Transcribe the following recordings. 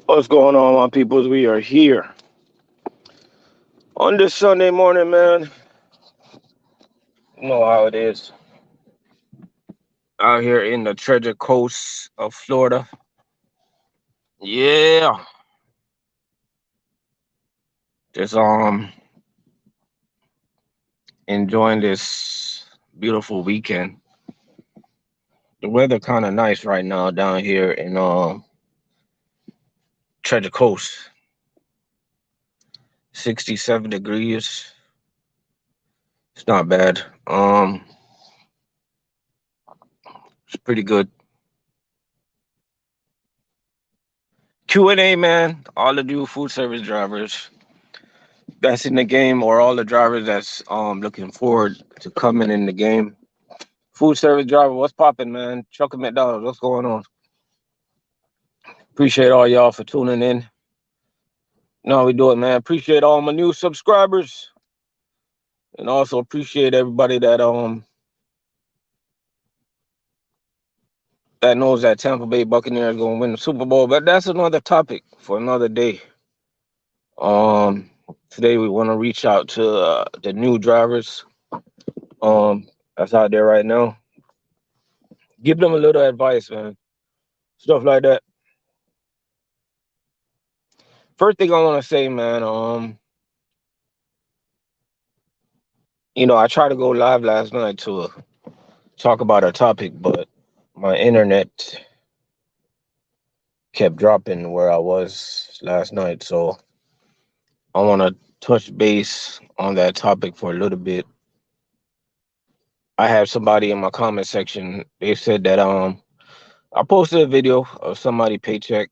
What's going on, my peoples? We are here on this Sunday morning, man. You know how it is out here in the Treasure Coast of Florida. Yeah, just enjoying this beautiful weekend. The weather kind of nice right now down here in Treasure Coast. 67 degrees. It's not bad. It's pretty good. Q&A, man. All of you food service drivers that's in the game, or all the drivers that's looking forward to coming in the game. Food service driver, what's popping, man? Chuck McDonald's, what's going on? Appreciate all y'all for tuning in. No, we do it, man. Appreciate all my new subscribers, and also appreciate everybody that knows that Tampa Bay Buccaneers gonna win the Super Bowl. But that's another topic for another day. Um, Today we want to reach out to the new drivers that's out there right now. Give them a little advice, man. Stuff like that. First thing I want to say, man, I tried to go live last night to talk about a topic, but my internet kept dropping where I was last night. So I want to touch base on that topic for a little bit. I have somebody in my comment section. They said that I posted a video of somebody paycheck.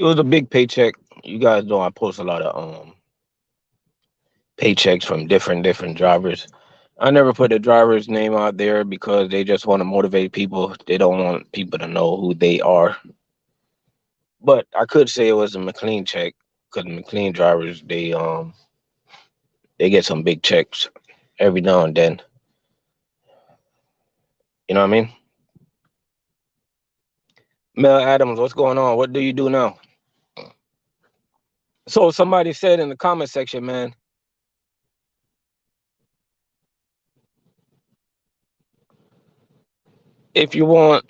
It was a big paycheck. You guys know I post a lot of paychecks from different drivers. I never put the driver's name out there because they just want to motivate people. They don't want people to know who they are. But I could say it was a McLean check because McLean drivers they get some big checks every now and then. You know what I mean? Mel Adams, what's going on? What do you do now? So somebody said in the comment section, man, if you want,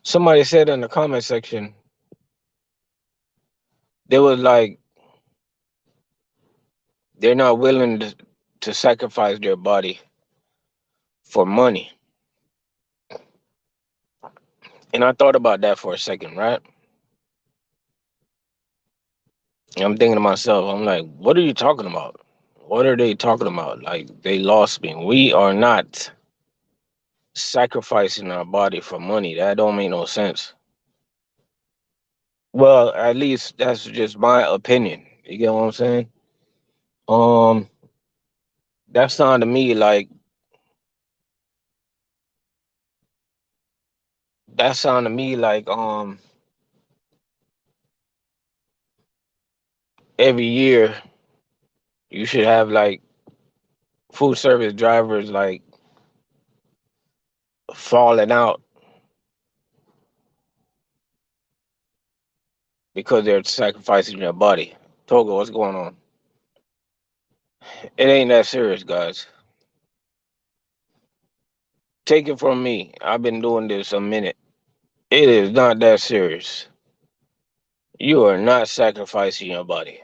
somebody said in the comment section, they was like they're not willing to sacrifice their body for money. And I thought about that for a second, right? And I'm thinking to myself, I'm like, what are you talking about? What are they talking about? Like, they lost me. We are not sacrificing our body for money. That don't make no sense. Well, at least that's just my opinion. You get what I'm saying? Um, that sounded to me like that sounded to me like every year you should have like food service drivers like falling out because they're sacrificing their body. Togo, what's going on? It ain't that serious, guys. Take it from me. I've been doing this a minute. It is not that serious. You are not sacrificing your body.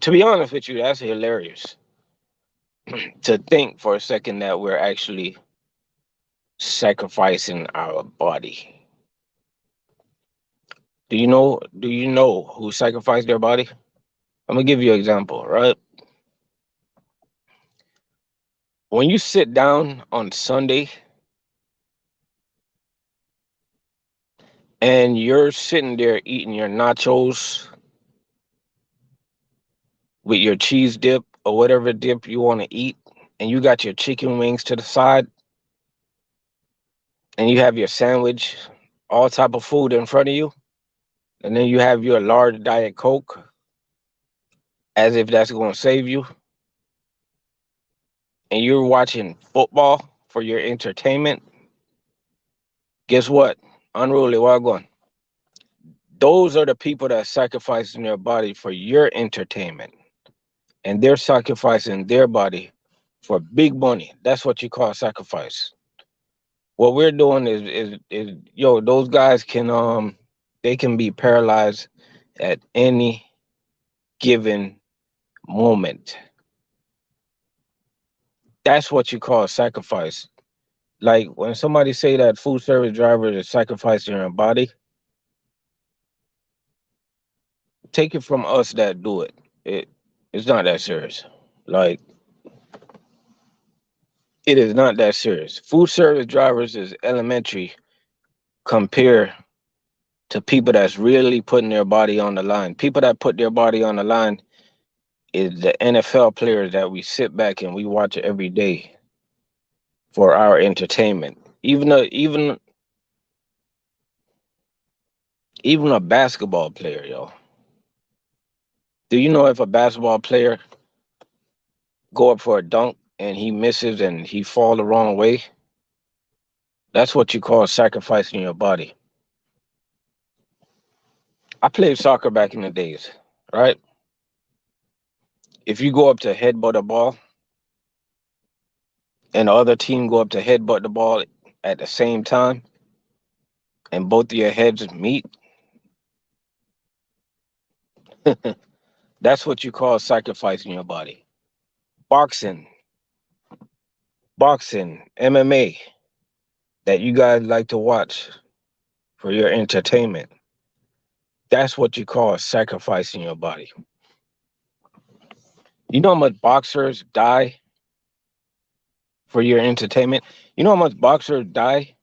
To be honest with you, that's hilarious to think for a second that we're actually sacrificing our body. Do you know who sacrificed their body? I'm gonna give you an example, right? When you sit down on Sunday and you're sitting there eating your nachos with your cheese dip or whatever dip you want to eat, and you got your chicken wings to the side, and you have your sandwich, all type of food in front of you, and then you have your large diet coke, as if that's going to save you, and you're watching football. for your entertainment, guess what? Unruly Wagwan. Those are the people that sacrificing their body for your entertainment. And they're sacrificing their body for big money. That's what you call sacrifice. What we're doing is yo, those guys can they can be paralyzed at any given moment. That's what you call sacrifice. Like when somebody say that food service drivers are sacrificing their body, take it from us that do it. It's not that serious. Like it is not that serious. Food service drivers is elementary compared to people that's really putting their body on the line. People that put their body on the line is the NFL players that we sit back and we watch every day for our entertainment. Even a basketball player, yo. Do you know if a basketball player go up for a dunk and he misses and he fall the wrong way? That's what you call sacrificing your body. I played soccer back in the days, right? If you go up to headbutt a ball and the other team go up to headbutt the ball at the same time and both of your heads meet, that's what you call sacrificing your body. Boxing, MMA that you guys like to watch for your entertainment. That's what you call sacrificing your body. You know how much boxers die for your entertainment? You know how much boxers die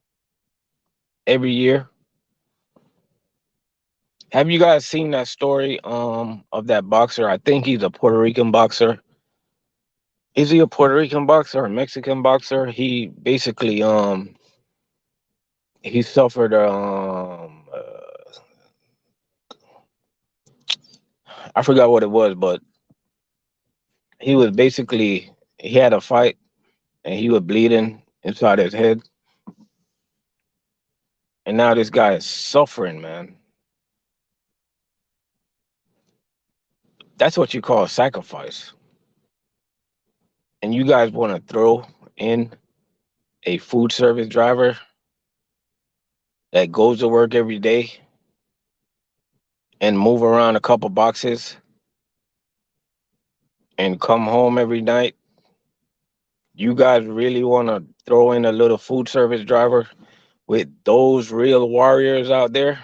every year? Have you guys seen that story of that boxer? I think he's a Puerto Rican boxer. Is he a Puerto Rican boxer or a Mexican boxer? He basically he suffered I forgot what it was, but he was basically he had a fight and he was bleeding inside his head, and now this guy is suffering, man. That's what you call sacrifice. And you guys want to throw in a food service driver that goes to work every day and move around a couple boxes and come home every night. You guys really want to throw in a little food service driver with those real warriors out there?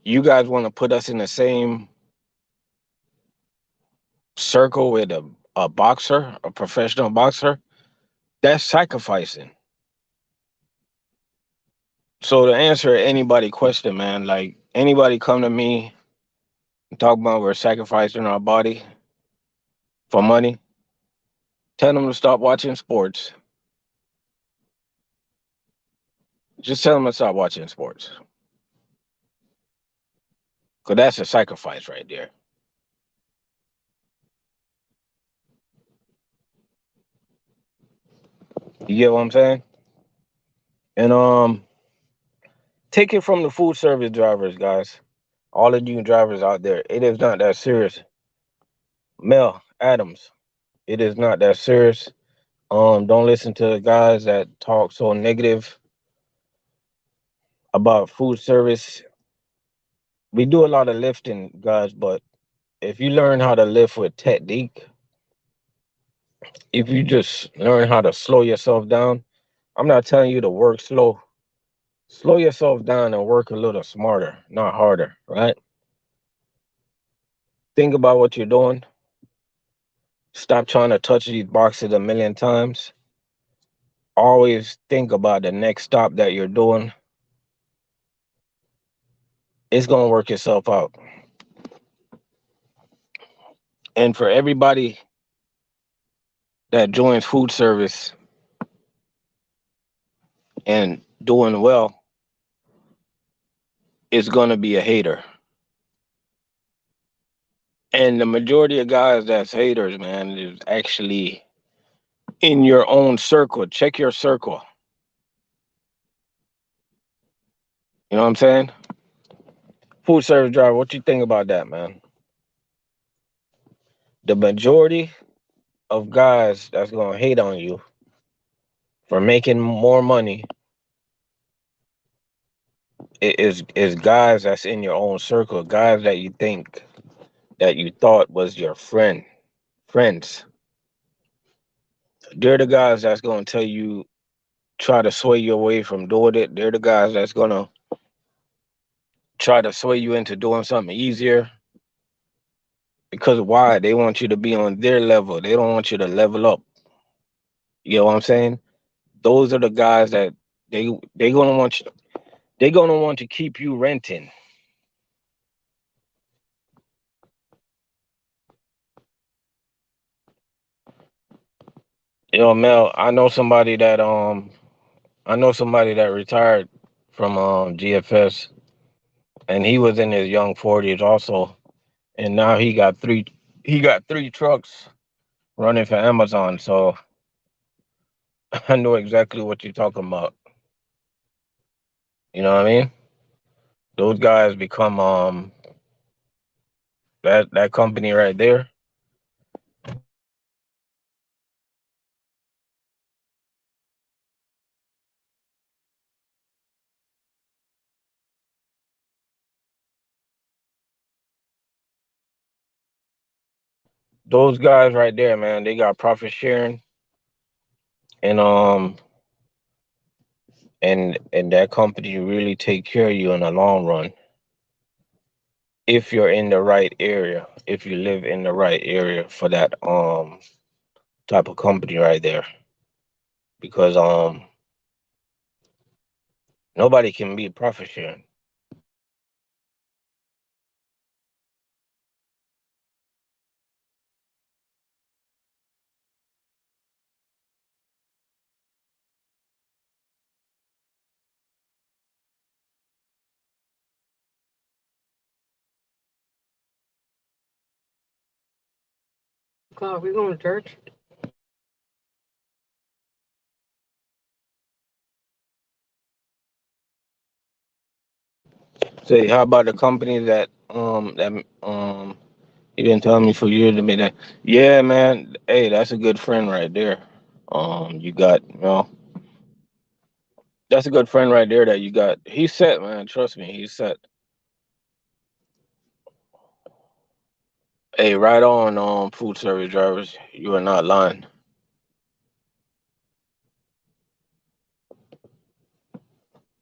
You guys want to put us in the same circle with a boxer, a professional boxer? That's sacrificing. So to answer anybody question, man, like anybody come to me and talk about we're sacrificing our body for money, tell them to stop watching sports. Just tell them to stop watching sports. Because that's a sacrifice right there. You get what I'm saying? And take it from the food service drivers, guys. All of you drivers out there, it is not that serious. Mel Adams, it is not that serious. Don't listen to the guys that talk so negative about food service. We do a lot of lifting, guys, but if you learn how to lift with technique, if you just learn how to slow yourself down, I'm not telling you to work slow. Slow yourself down and work a little smarter, not harder, right? Think about what you're doing. Stop trying to touch these boxes a million times. Always think about the next stop that you're doing. It's going to work itself out. And for everybody that joins food service and doing well, it's going to be a hater. And the majority of guys that's haters, man, is actually in your own circle. Check your circle. You know what I'm saying? Food service driver, what you think about that, man? The majority of guys that's gonna hate on you for making more money is guys that's in your own circle, guys that you think that you thought was your friends. They're the guys that's gonna tell you, try to sway you away from doing it. They're the guys that's gonna try to sway you into doing something easier. Because why? They want you to be on their level. They don't want you to level up. You know what I'm saying? Those are the guys that they gonna want you. They gonna want to keep you renting. Mel, I know somebody that retired from GFS, and he was in his young 40s also, and now he got three trucks running for Amazon. So I know exactly what you're talking about. You know what I mean? Those guys become that company right there. Those guys right there, man, they got profit sharing, and and that company really take care of you in the long run if you're in the right area, if you live in the right area for that type of company right there. Because nobody can be profit sharing. God, we going to church? Say, how about the company that you didn't tell me for years to be that? Yeah, man. Hey, that's a good friend right there. You got, that's a good friend right there that you got. He's set, man. Trust me, he's set. Hey, right on, food service drivers. You are not lying.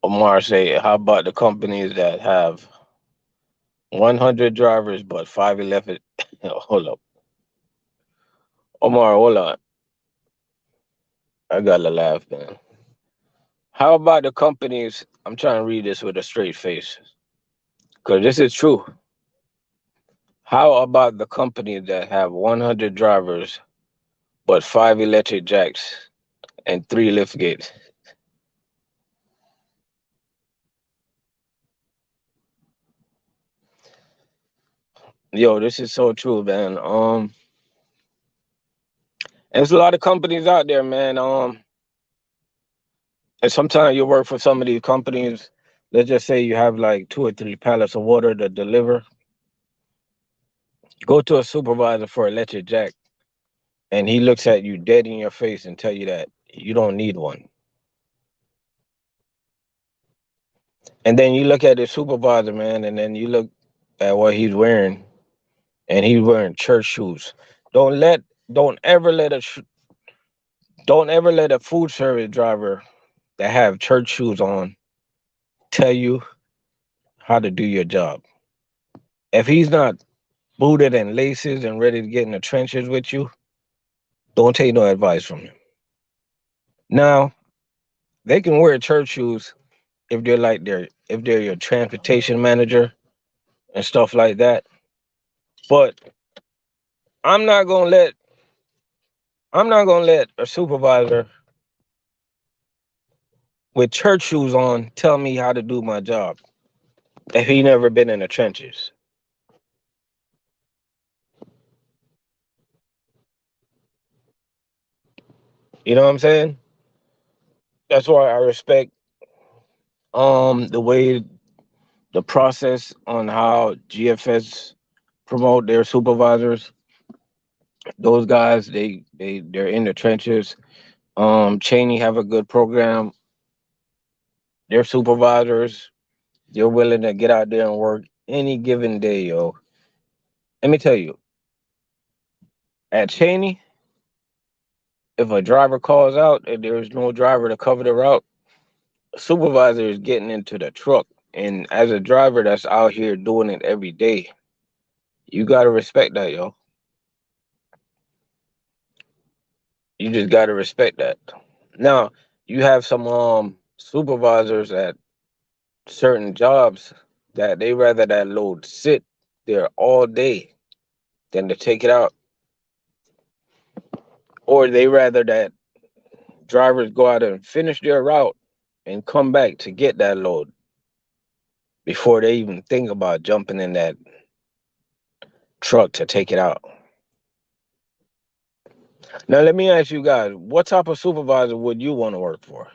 Omar say, how about the companies that have 100 drivers but 511? Hold up, Omar. Hold on. I gotta laugh, man. How about the companies? I'm trying to read this with a straight face because this is true. How about the companies that have 100 drivers but five electric jacks and three lift gates? Yo, this is so true, man. There's a lot of companies out there, man. And sometimes you work for some of these companies. Let's just say you have like two or three pallets of water to deliver. Go to a supervisor for electric jack, and he looks at you dead in your face and tell you that you don't need one. And then you look at the supervisor, man, and then you look at what he's wearing, and he's wearing church shoes. Don't let, don't ever let don't ever let a food service driver that have church shoes on tell you how to do your job. If he's not booted and laces and ready to get in the trenches with you, don't take no advice from him. Now, they can wear church shoes if they're your transportation manager and stuff like that. But I'm not gonna let I'm not gonna let a supervisor with church shoes on tell me how to do my job if he never been in the trenches. You know what I'm saying? That's why I respect the way the process on how GFS promote their supervisors. Those guys, they're in the trenches. Cheney have a good program. Their supervisors, they're willing to get out there and work any given day, yo. Let me tell you, at Cheney, if a driver calls out and there is no driver to cover the route, a supervisor is getting into the truck. And as a driver that's out here doing it every day, you gotta respect that, yo. You just gotta respect that. Now, you have some supervisors at certain jobs that they rather that load sit there all day than to take it out, or they rather that drivers go out and finish their route and come back to get that load before they even think about jumping in that truck to take it out. Now, let me ask you guys, what type of supervisor would you want to work for?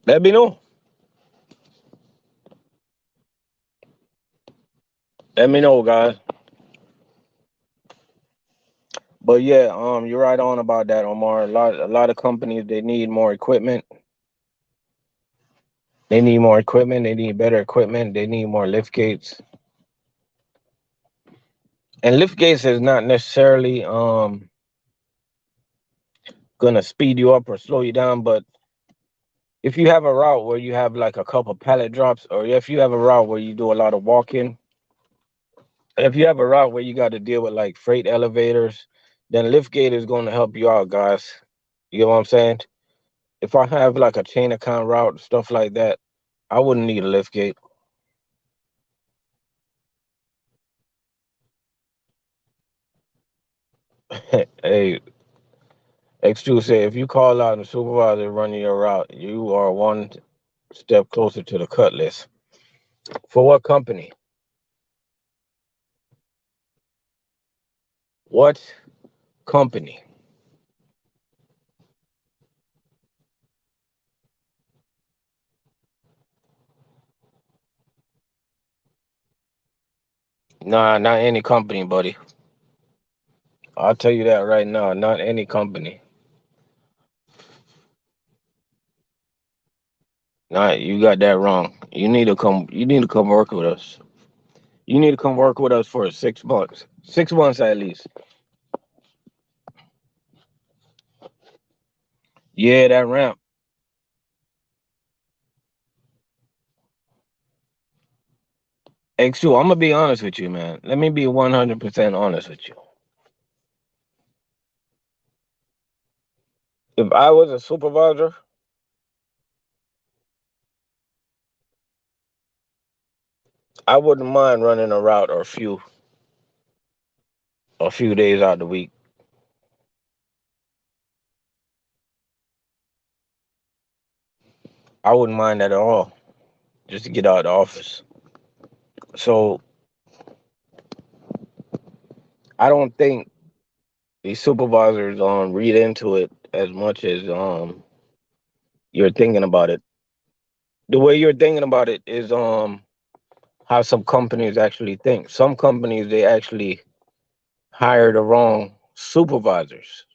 Let me know. Let me know, guys. But yeah, you're right on about that, Omar. A lot of companies they need more equipment. They need more equipment. They need better equipment. They need more lift gates. And lift gates is not necessarily gonna speed you up or slow you down, but if you have a route where you have like a couple pallet drops, or if you have a route where you do a lot of walking, if you have a route where you got to deal with like freight elevators, then liftgate is going to help you out, guys. You know what I'm saying? If I have like a chain account route, stuff like that, I wouldn't need a liftgate. Hey, X2 say if you call out a supervisor running your route, you are one step closer to the cut list. For what company? What company? Nah, not any company, buddy. I'll tell you that right now. Not any company. Nah, you got that wrong. You need to come. You need to come work with us. You need to come work with us for 6 months. 6 months at least. Yeah, that ramp. X2, I'm gonna be honest with you, man. Let me be 100% honest with you. If I was a supervisor, I wouldn't mind running a route or a few days out of the week. I wouldn't mind that at all, just to get out of the office. So I don't think these supervisors read into it as much as you're thinking about it. The way you're thinking about it is how some companies actually think. Some companies they actually hire the wrong supervisors,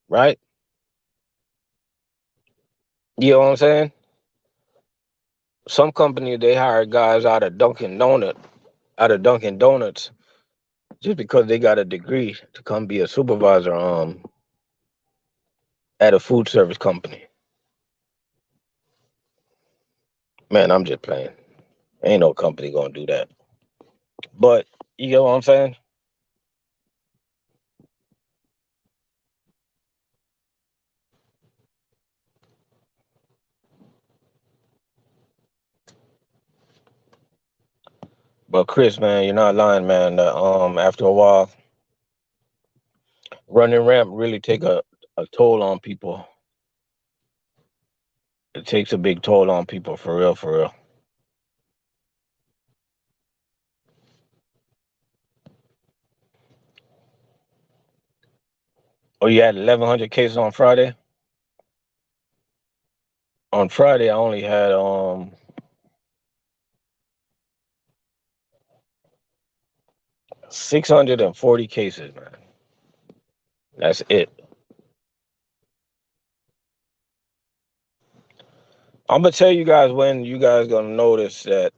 right? You know what I'm saying? Some companies they hire guys out of Dunkin' Donuts, just because they got a degree to come be a supervisor at a food service company. Man, I'm just playing. Ain't no company gonna do that. But you know what I'm saying? But Chris, man, you're not lying, man. After a while, running ramp really take a toll on people. It takes a big toll on people for real, for real. Oh, you had 1,100 cases on Friday? On Friday, I only had 640 cases, man. That's it. I'm gonna tell you guys when you guys gonna notice that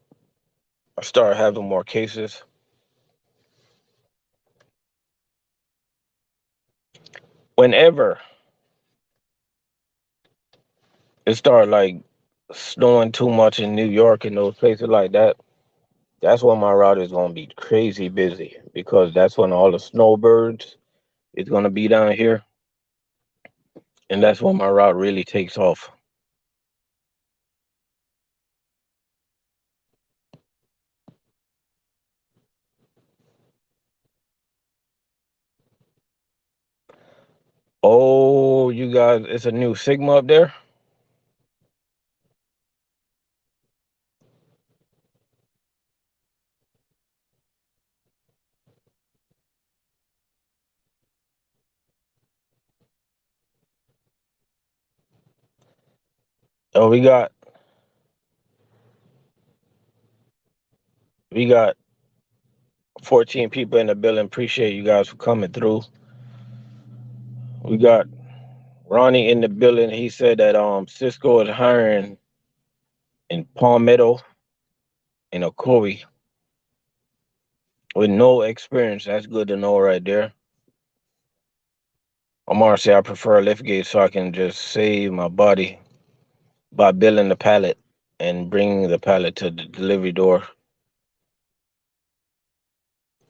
I start having more cases. Whenever it started like snowing too much in New York and those places like that, that's when my route is gonna be crazy busy because that's when all the snowbirds is gonna be down here, and that's when my route really takes off. Oh, you guys, it's a new Sigma up there. Oh, we got 14 people in the building. Appreciate you guys for coming through. We got Ronnie in the building. He said that Cisco is hiring in Palmetto and Ocoee with no experience. That's good to know right there. Amar said I prefer a lift gate so I can just save my body by building the pallet and bringing the pallet to the delivery door.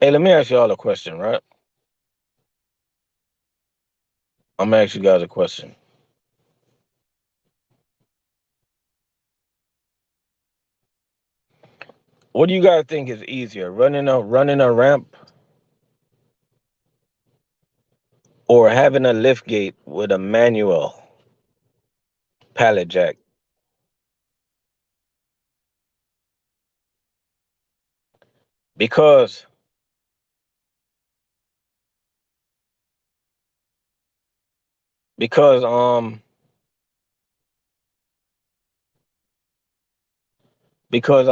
Hey, let me ask y'all a question, right? I'm gonna ask you guys a question. What do you guys think is easier, running a ramp or having a lift gate with a manual pallet jack? Because because um because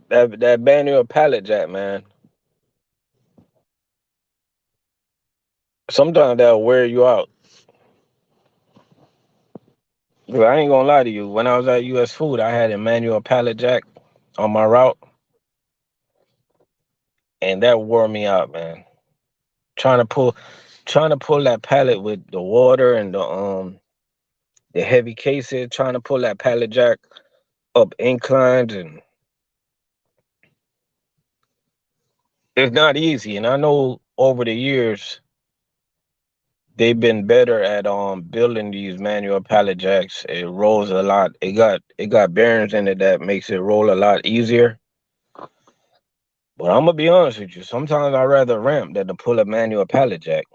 that manual pallet jack, man. Sometimes that'll wear you out. 'Cause I ain't gonna lie to you. When I was at US Food, I had a manual pallet jack on my route, and that wore me out, man. Trying to pull, trying to pull that pallet with the water and the heavy cases, trying to pull that pallet jack up inclines, and it's not easy. And I know over the years they've been better at building these manual pallet jacks. It rolls a lot. It got bearings in it that makes it roll a lot easier. But I'm gonna be honest with you. Sometimes I'd rather ramp than to pull a manual pallet jack.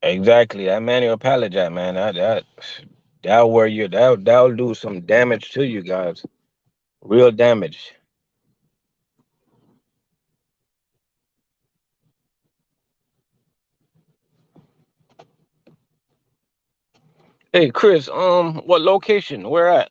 Exactly, that manual pallet jack, man. That'll wear you. That'll do some damage to you guys. Real damage. Hey, Chris. What location? Where at?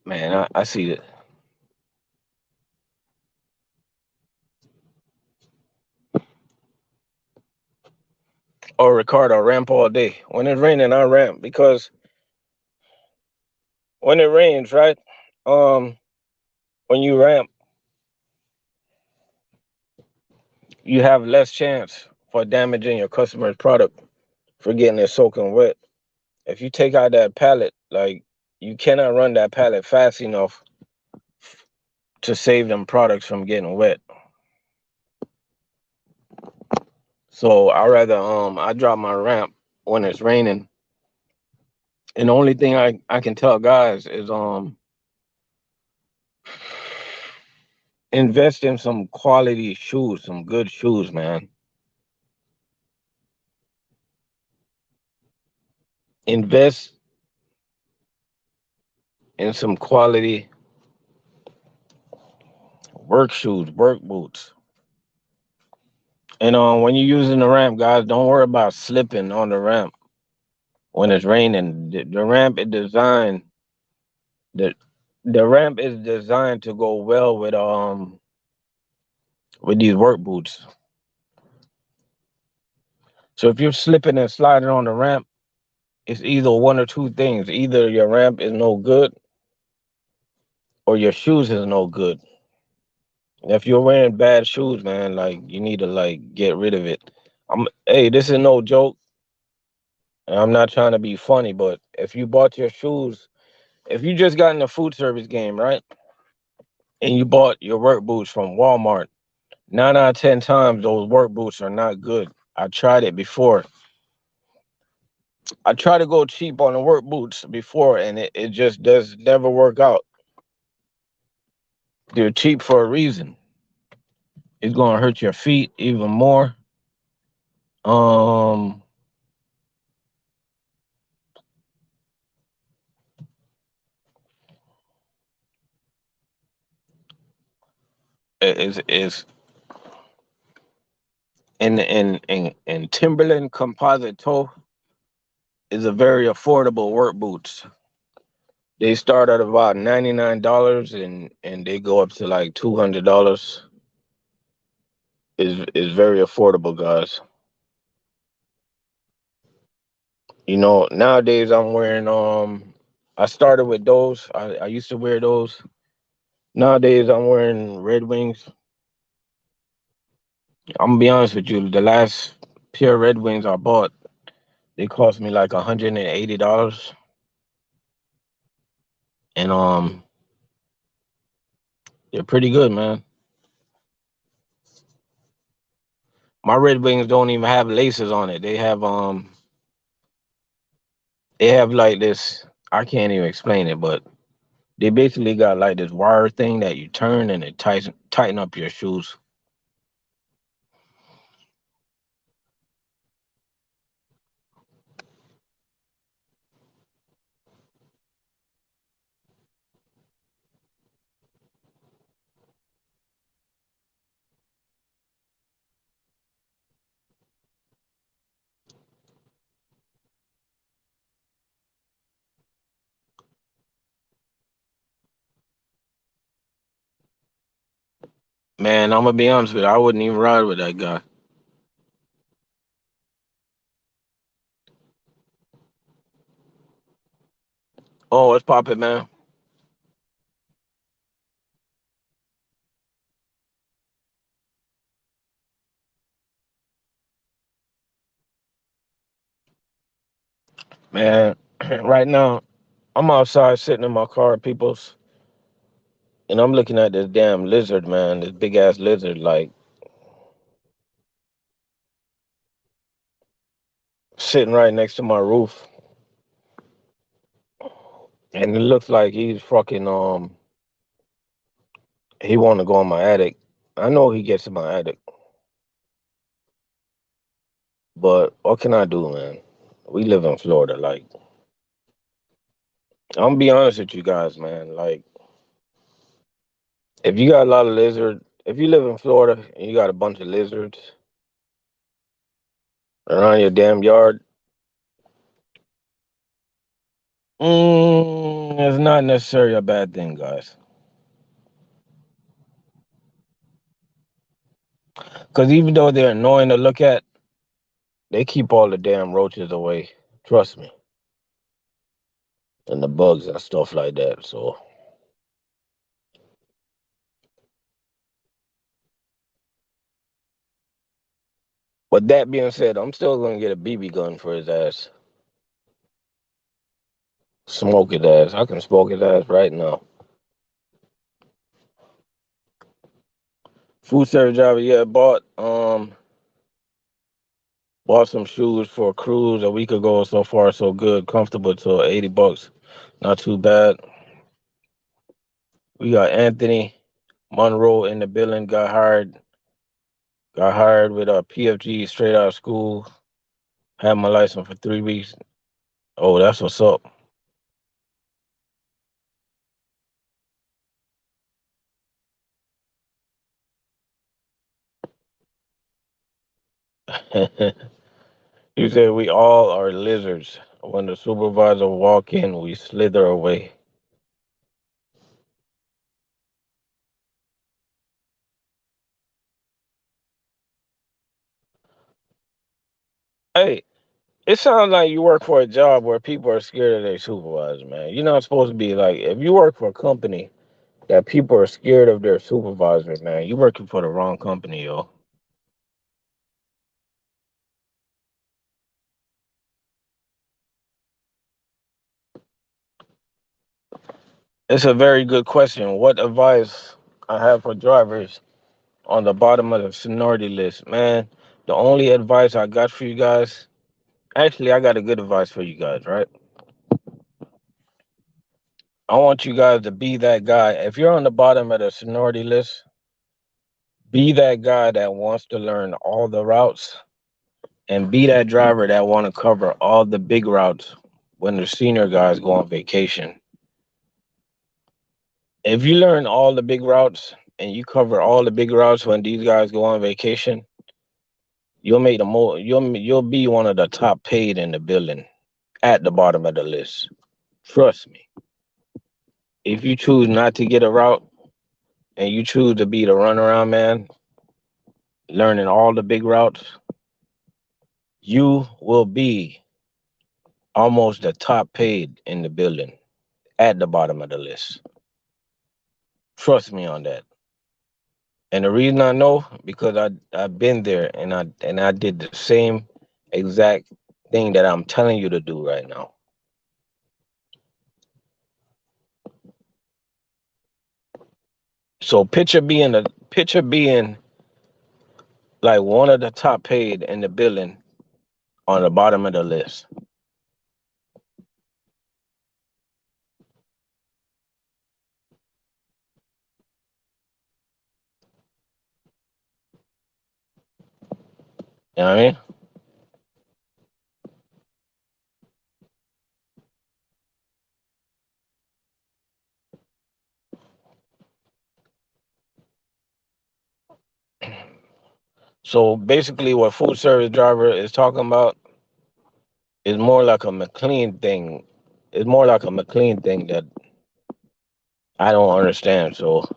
Man, I see it. Oh, Ricardo, ramp all day. When it's raining, I ramp because when it rains, right? Um, when you ramp, you have less chance for damaging your customer's product for getting it soaking wet. If you take out that pallet, like you cannot run that pallet fast enough to save them products from getting wet. So I rather I drop my ramp when it's raining And the only thing I can tell guys is invest in some quality shoes, some good shoes, man. Invest in some quality work shoes, work boots. And when you're using the ramp, guys, don't worry about slipping on the ramp when it's raining. The ramp is designed the the ramp is designed to go well with these work boots. So if you're slipping and sliding on the ramp, it's either one or two things. Either your ramp is no good or your shoes is no good. If you're wearing bad shoes, man, like you need to like get rid of it. Hey, this is no joke. And I'm not trying to be funny, but if you bought your shoes, if you just got in the food service game, right? And you bought your work boots from Walmart, 9 out of 10 times those work boots are not good. I tried it before. I tried to go cheap on the work boots before and it just does never work out. They're cheap for a reason. It's gonna hurt your feet even more. Um is and Timberland composite toe is a very affordable work boots. They start at about $99 and they go up to like $200. Is very affordable, guys. Nowadays I'm wearing I started with those. I used to wear those. Nowadays I'm wearing Red Wings. I'm gonna be honest with you, the last pair of Red Wings I bought, they cost me like $180. And they're pretty good, man. My Red Wings don't even have laces on it. They have like this, I can't even explain it, but they basically got like this wire thing that you turn and it tighten up your shoes. Man, I'm gonna be honest with you, I wouldn't even ride with that guy. Oh, what's poppin', man? Man, right now I'm outside sitting in my car, peoples, and I'm looking at this damn lizard, man, this big ass lizard, like sitting right next to my roof, and it looks like he's fucking he want to go in my attic. I know he gets in my attic, but what can I do, man? We live in Florida. Like, I'm gonna be honest with you guys, man. Like, if you got a lot of lizard, if you live in Florida and you got a bunch of lizards around your damn yard, it's not necessarily a bad thing, guys. Because even though they're annoying to look at, they keep all the damn roaches away. Trust me, and the bugs and stuff like that. So, but that being said, I'm still gonna get a BB gun for his ass. Smoke his ass. I can smoke his ass right now. Food service driver, yeah, bought Bought some shoes for a cruise a week ago. So far, so good. Comfortable till $80. Not too bad. We got Anthony Monroe in the building. Got hired with a PFG straight out of school. Had my license for 3 weeks. Oh, that's what's up. You said we all are lizards. When the supervisor walk in, we slither away. Hey, it sounds like you work for a job where people are scared of their supervisor, man. You're not supposed to be like, if you work for a company that people are scared of their supervisor, man, you're working for the wrong company, yo. It's a very good question. What advice I have for drivers on the bottom of the seniority list, man? The only advice I got for you guys, actually, I got a good advice for you guys, right? I want you guys to be that guy. If you're on the bottom of the seniority list, be that guy that wants to learn all the routes and be that driver that want to cover all the big routes when the senior guys go on vacation. If you learn all the big routes and you cover all the big routes when these guys go on vacation, you'll make the more you'll be one of the top paid in the building at the bottom of the list. Trust me. If you choose not to get a route and you choose to be the runaround man, learning all the big routes, you will be almost the top paid in the building at the bottom of the list. Trust me on that. And the reason I know because I've been there and I did the same exact thing that I'm telling you to do right now. So picture being like one of the top paid in the building on the bottom of the list. You know what I mean? So basically what food service driver is talking about is more like a McLean thing. It's more like a McLean thing that I don't understand. So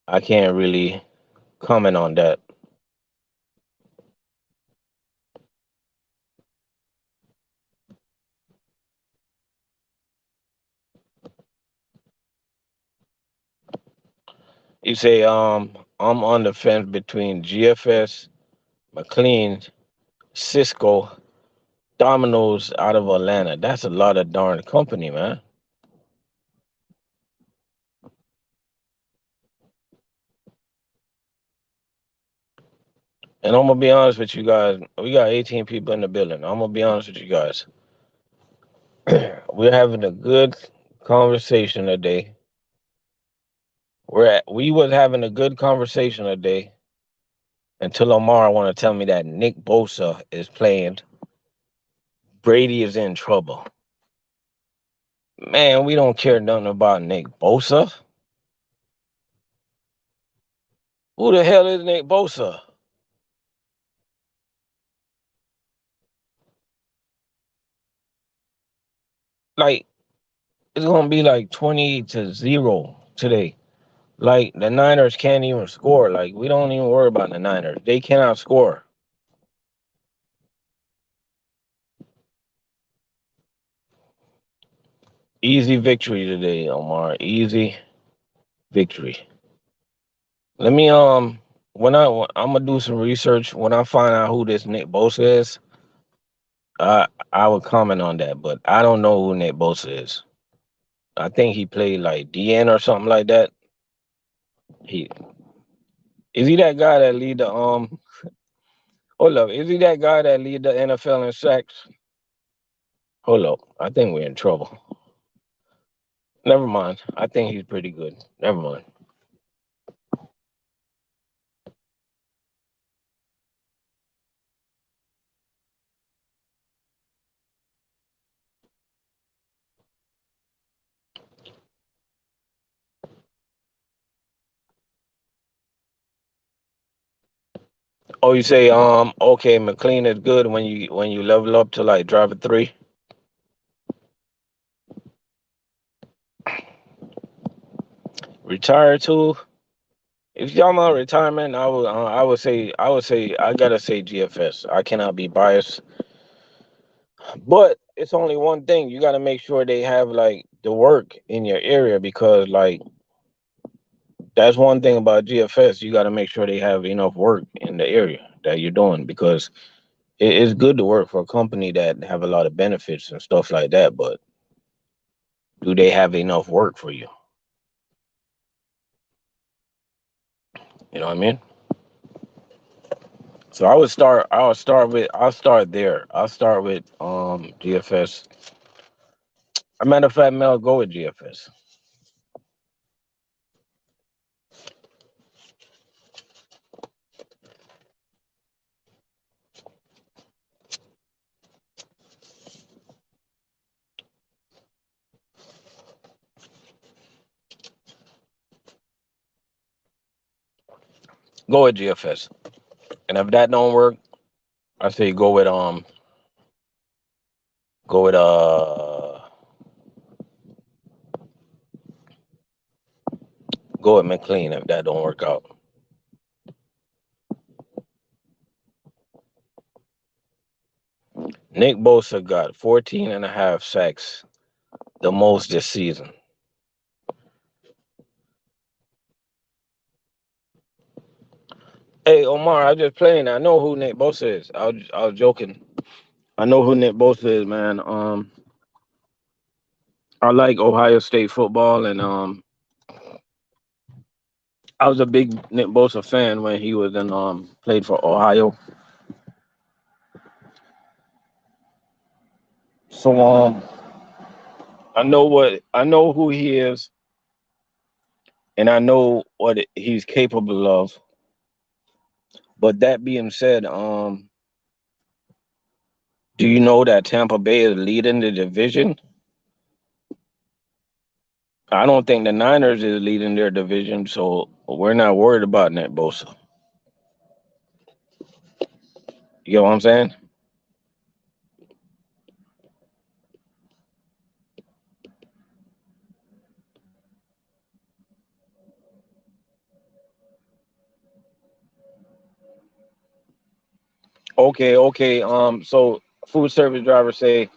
I can't really comment on that. You say, I'm on the fence between GFS, McLean, Cisco, Domino's out of Atlanta. That's a lot of darn company, man. And I'm gonna be honest with you guys. We got 18 people in the building. I'm gonna be honest with you guys. We're having a good conversation today. We was having a good conversation today until Omar want to tell me that Nick Bosa is playing. Brady is in trouble. Man, we don't care nothing about Nick Bosa. Who the hell is Nick Bosa? Like, it's gonna be like 20-0 today. Like the Niners can't even score. Like we don't even worry about the Niners. They cannot score. Easy victory today, Omar. Easy victory. Let me when I'm gonna do some research. When I find out who this Nick Bosa is, I would comment on that. But I don't know who Nick Bosa is. I think he played like DN or something like that. He is he that guy that lead the Hold up. Is he that guy that lead the NFL in sacks? Hold up. I think we're in trouble. Never mind. I think he's pretty good. Never mind. Oh, you say okay, McLean is good when you level up to like driver three. Retire too. If y'all about retirement, I would say I gotta say GFS. I cannot be biased, but it's only one thing. You gotta make sure they have like the work in your area because like that's one thing about GFS. You gotta make sure they have enough work in the area that you're doing because it's good to work for a company that have a lot of benefits and stuff like that. But do they have enough work for you? You know what I mean? So I'll start there. I'll start with GFS. A matter of fact, Mel, go with GFS. Go with GFS. And if that don't work, I say go with go with McLean if that don't work out. Nick Bosa got 14 and a half sacks, the most this season. Hey Omar, I just playing. I know who Nick Bosa is. I was joking. I know who Nick Bosa is, man. I like Ohio State football, and I was a big Nick Bosa fan when he was in played for Ohio. So I know who he is, and I know what he's capable of. But that being said, do you know that Tampa Bay is leading the division? I don't think the Niners is leading their division, so we're not worried about Nick Bosa. You know what I'm saying? Okay. So food service drivers say,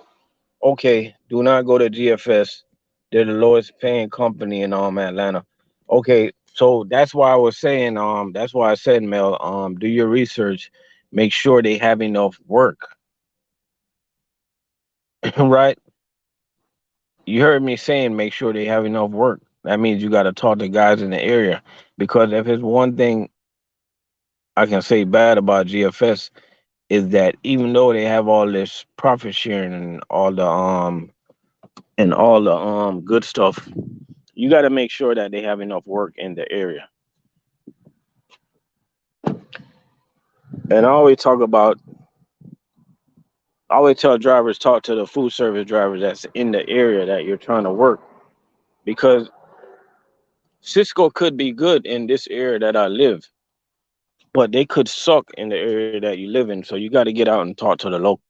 okay, do not go to GFS. They're the lowest paying company in Atlanta. Okay, so that's why I was saying, that's why I said, Mel, do your research, make sure they have enough work, right? You heard me saying make sure they have enough work. That means you got to talk to guys in the area because if it's one thing I can say bad about GFS is that even though they have all this profit sharing and all the good stuff, you got to make sure that they have enough work in the area. And I always tell drivers talk to the food service drivers that's in the area that you're trying to work because Cisco could be good in this area that I live, but they could suck in the area that you live in. So you got to get out and talk to the local.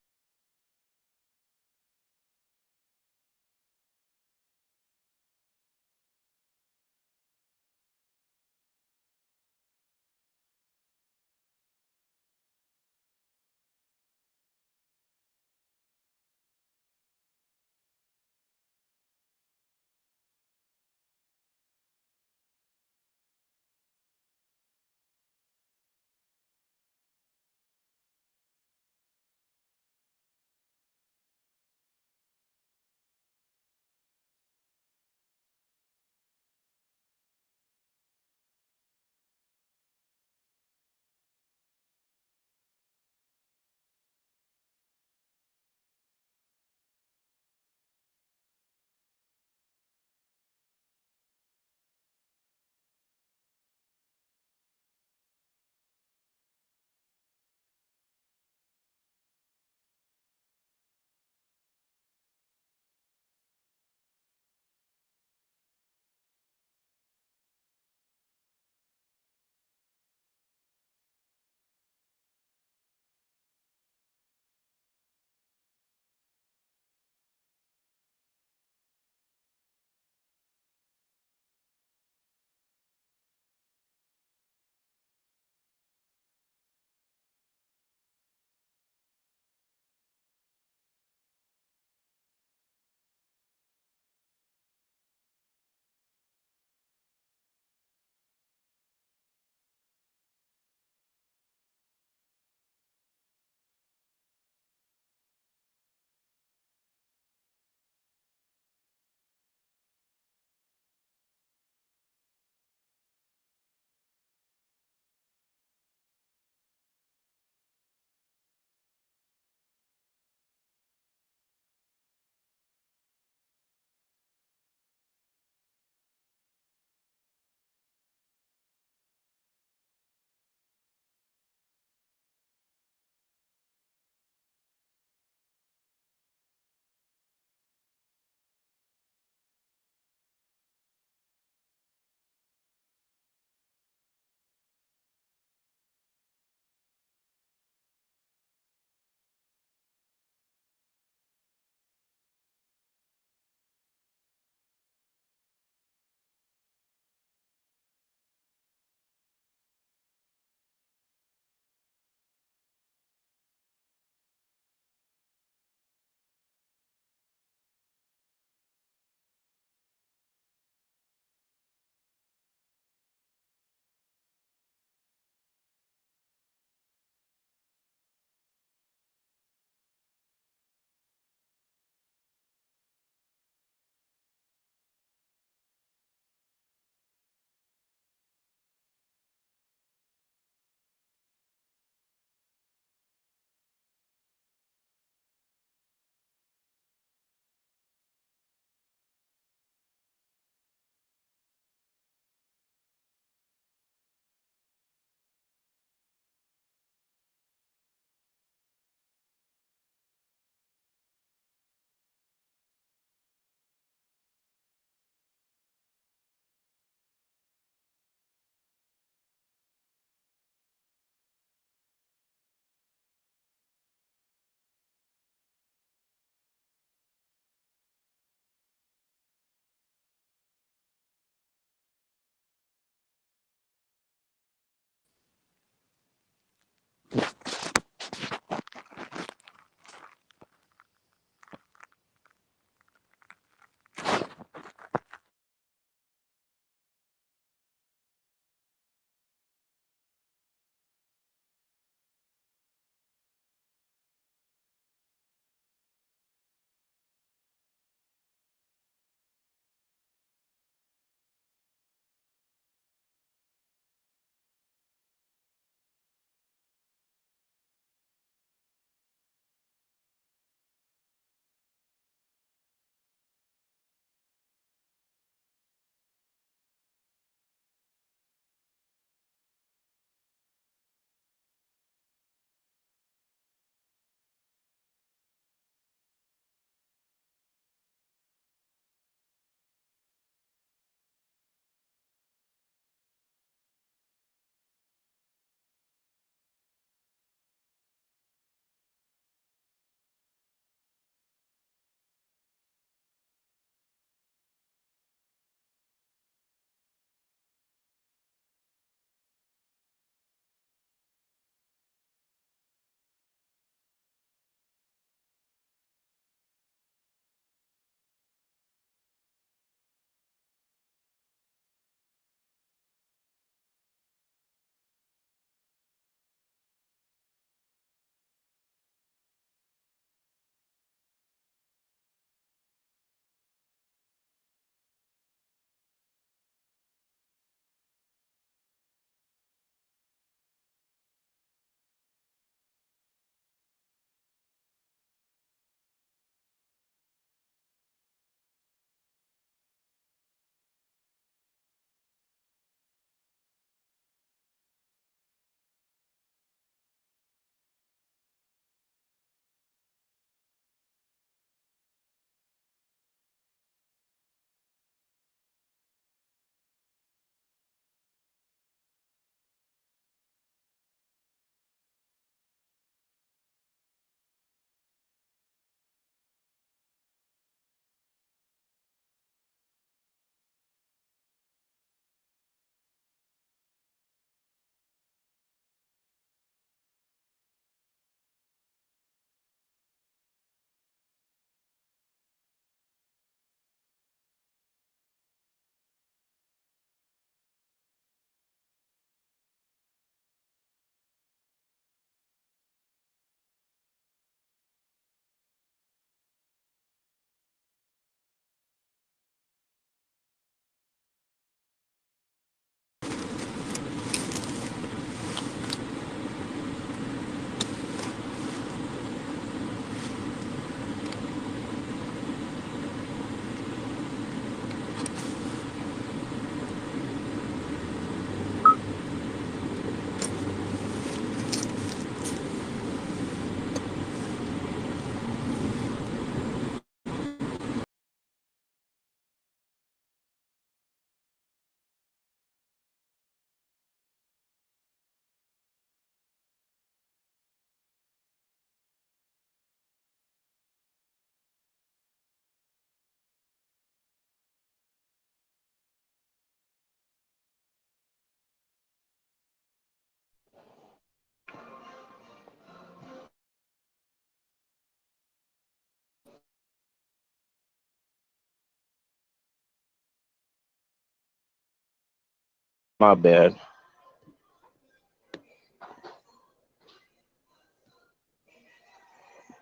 My bad.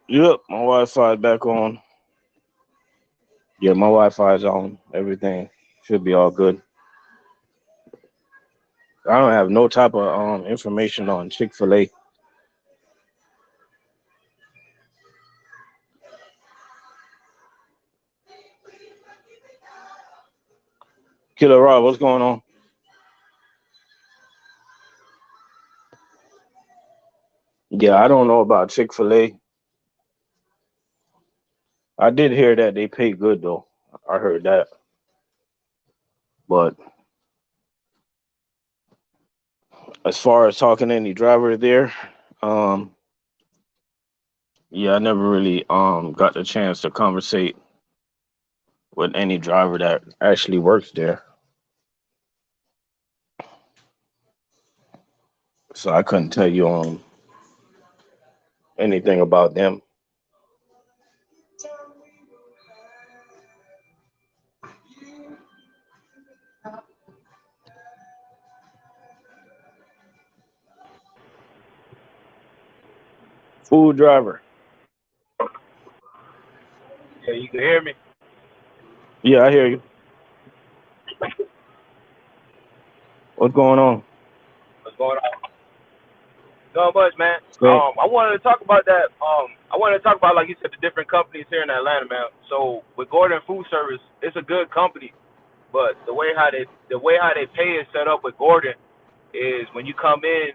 Yep, my Wi-Fi is back on. Yeah, my Wi-Fi is on. Everything should be all good. I don't have no type of information on Chick-fil-A. Killer Rob, what's going on? Yeah, I don't know about Chick-fil-A. I did hear that they pay good though. I heard that. But as far as talking to any driver there, um, yeah, I never really got the chance to conversate with any driver that actually works there. So I couldn't tell you anything about them. Food driver. Yeah, you can hear me. Yeah, I hear you. What's going on? What's going on? Not much, man. Say, I wanted to talk about that. I wanted to talk about, like you said, the different companies here in Atlanta, man. So with Gordon Food Service, it's a good company, but the way how they pay is set up with Gordon is when you come in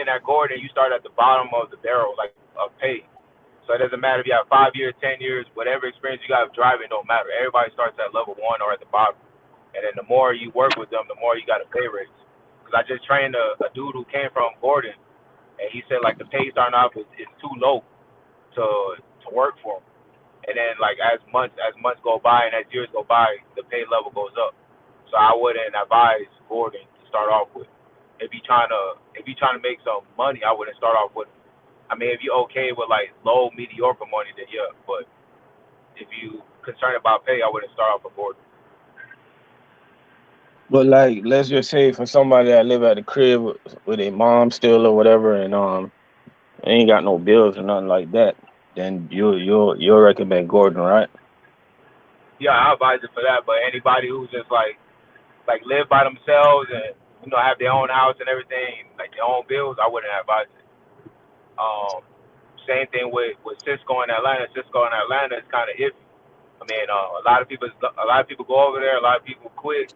at Gordon, you start at the bottom of the barrel, like of pay. So it doesn't matter if you have 5 years, 10 years, whatever experience you got driving, don't matter. Everybody starts at level one or at the bottom. And then the more you work with them, the more you got to pay raise. Because I just trained a dude who came from Gordon, and he said like the pay starting off is too low to work for him. And then like as months go by and as years go by, the pay level goes up. So I wouldn't advise Gordon to start off with. If you trying to make some money, I wouldn't start off with. I mean, if you're okay with like low mediocre money, then yeah. But if you concerned about pay, I wouldn't start off with Gordon. but like, let's just say for somebody that live at the crib with a mom still or whatever, and ain't got no bills or nothing like that, then you'll recommend Gordon, right? Yeah, I advise it for that. But anybody who's just like live by themselves and have their own house and everything, like their own bills, I wouldn't advise it. Um, Same thing with Cisco in Atlanta. Cisco in Atlanta is kind of iffy. I mean, a lot of people go over there. A lot of people quit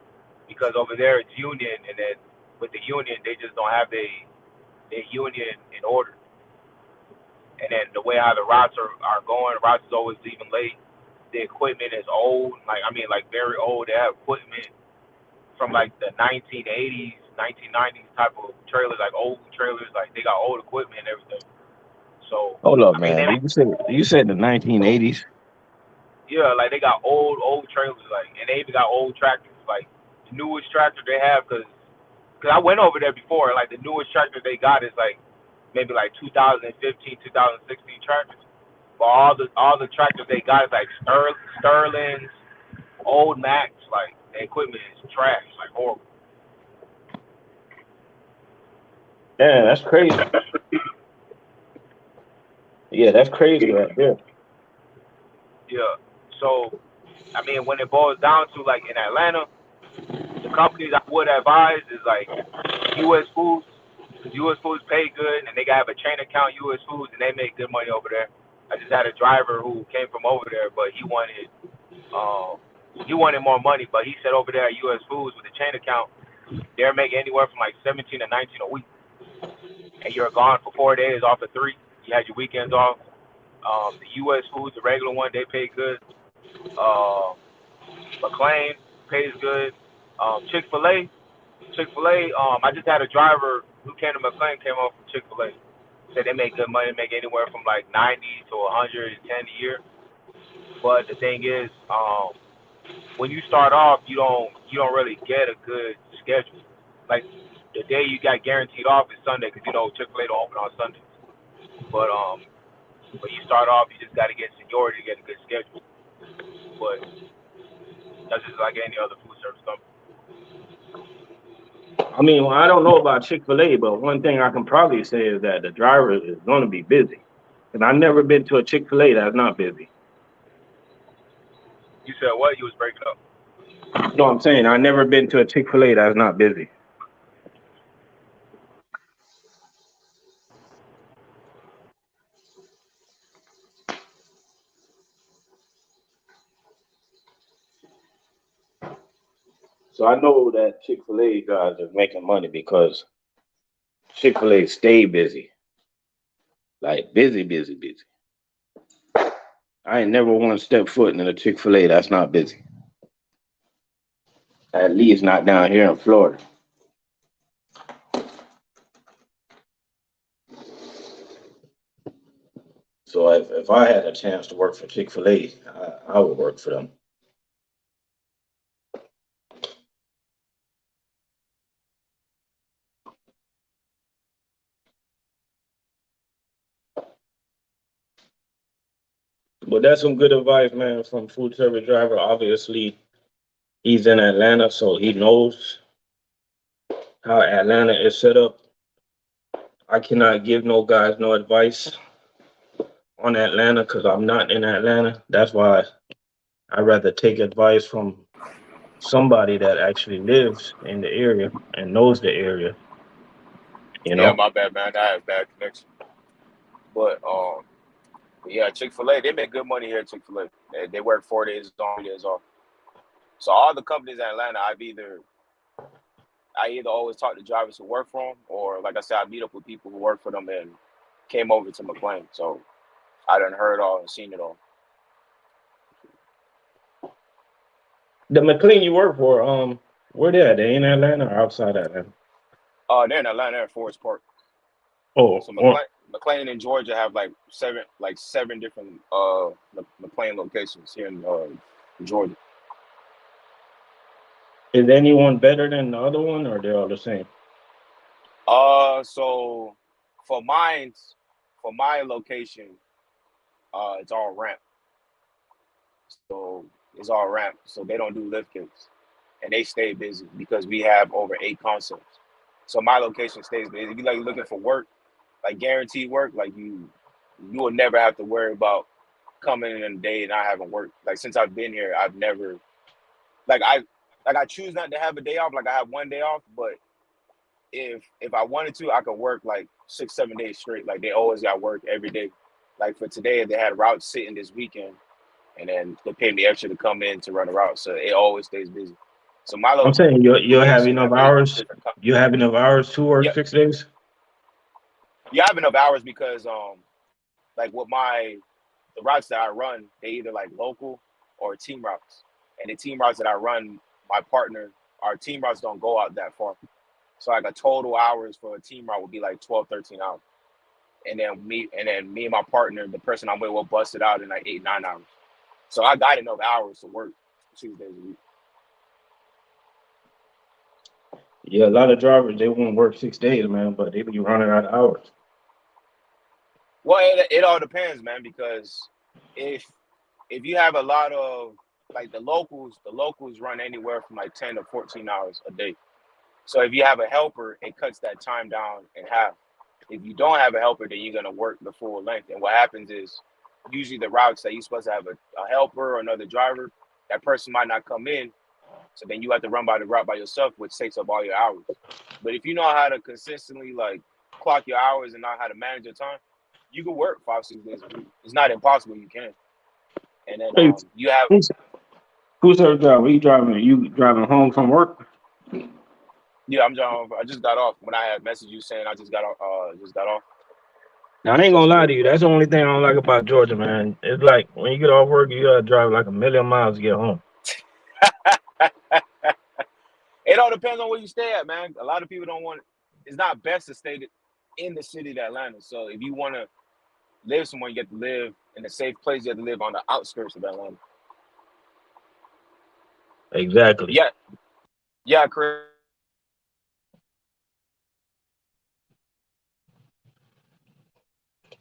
because over there it's union, and then with the union they just don't have their union in order. And then the way how the routes are going, the routes is always leaving late. The equipment is old, like I mean, like very old. They have equipment from like the 1980s, 1990s type of trailers, like old trailers. Like they got old equipment and everything. So Hold up, I mean, they man. You said the 1980s? yeah, like they got old trailers, like, and they even got old tractors. Like the newest tractor they have, cause I went over there before. And, like the newest tractor they got is like maybe like 2015, 2016 tractors. But all the tractors they got is like Sterling's, old Max. Like the equipment is trash, like horrible. Yeah, that's crazy. Yeah, that's crazy right there. Yeah. So I mean, when it boils down to like in Atlanta, the companies I would advise is like U.S. Foods, because U.S. Foods pay good and they got have a chain account U.S. Foods and they make good money over there. I just had a driver who came from over there, but he wanted more money, but he said over there at U.S. Foods with the chain account, they're making anywhere from like 17 to 19 a week, and you're gone for 4 days off of three. You had your weekends off. The U.S. Foods, the regular one, they pay good. Uh, McLean pays good. Chick-fil-A, Chick-fil-A. I just had a driver who came to McLean, came over from Chick-fil-A. Said they make good money, make anywhere from like 90 to 110 a year. But the thing is, when you start off, you don't really get a good schedule. Like the day you got guaranteed off is Sunday because Chick-fil-A don't open on Sundays. But when you start off, you just got to get seniority to get a good schedule. But that's just like any other food service company. I mean, well, I don't know about Chick-fil-A, but one thing I can probably say is that the driver is going to be busy. And I've never been to a Chick-fil-A that's not busy. You said what? You was breaking up. No, I'm saying I've never been to a Chick-fil-A that's not busy. So I know that Chick-fil-A guys are making money because Chick-fil-A stay busy. Like busy, busy, busy. I ain't never once stepped foot in a Chick-fil-A that's not busy. At least not down here in Florida. So if I had a chance to work for Chick-fil-A, I would work for them. But that's some good advice, man, from food service driver. Obviously, he's in Atlanta, so he knows how Atlanta is set up. I cannot give no guys no advice on Atlanta because I'm not in Atlanta. That's why I'd rather take advice from somebody that actually lives in the area and knows the area, you Yeah, know? my bad, man. I have bad connection. But yeah, Chick-fil-A, they make good money here at Chick-fil-A. They work 4 days on, 3 days off. So all the companies in Atlanta, I either always talk to drivers who work for them, or like I said, I meet up with people who work for them and came over to McLean. So I done heard all and seen it all. The McLean you work for, where they at? They in Atlanta or outside Atlanta? They're in Atlanta, they're in Forest Park. Oh, So oh, McLean and Georgia have like seven different McLean locations here in Georgia. is anyone better than the other one or they're all the same? So for my location, it's all ramp. So it's all ramp. So they don't do lift kits, and they stay busy because we have over 8 concepts. So my location stays busy. If you like looking for work, like guaranteed work, like you will never have to worry about coming in a day and I haven't worked. Like since I've been here, I've never like I choose not to have a day off. Like I have one day off, but if I wanted to, I could work like 6, 7 days straight. Like they always got work every day. Like for today, they had routes sitting this weekend, and then they paid me extra to come in to run a route. So it always stays busy. So my I'm saying you'll have location enough have 8 hours. different companies. You have enough hours to work Yeah, 6 days. you have enough hours because like with the routes that I run, they either like local or team routes. And the team routes that I run, our team routes don't go out that far. So like a total hours for a team route would be like 12, 13 hours. And me and my partner, the person I'm with, will bust it out in like 8, 9 hours. So I got enough hours to work 6 days a week. Yeah, a lot of drivers they won't work 6 days, man, but they be running out of hours. Well, it all depends, man, because if if you have a lot of like the locals run anywhere from like 10 to 14 hours a day. So if you have a helper, it cuts that time down in half. If you don't have a helper, then you're gonna work the full length. And what happens is usually the routes that you're supposed to have a helper or another driver, that person might not come in. So then you have to run by the route by yourself, which takes up all your hours. But if you know how to consistently like clock your hours and know how to manage your time, you can work 5, 6 days a week. It's not impossible, you can. And then Hey, you have who's who's her driver? You driving? You driving home from work? yeah, I'm John. I just got off when I had messaged you saying I just got off. Now, I ain't So gonna just lie to waiting you. for That's the only thing I don't like about Georgia, man. It's like when you get off work, you gotta drive like a million miles to get home. it all depends on where you stay at, man. A lot of people don't want it's not best to stay in the city of Atlanta. So if you want to live somewhere, you get to live in a safe place. You have to live on the outskirts of Atlanta. Exactly. Yeah, yeah, Chris.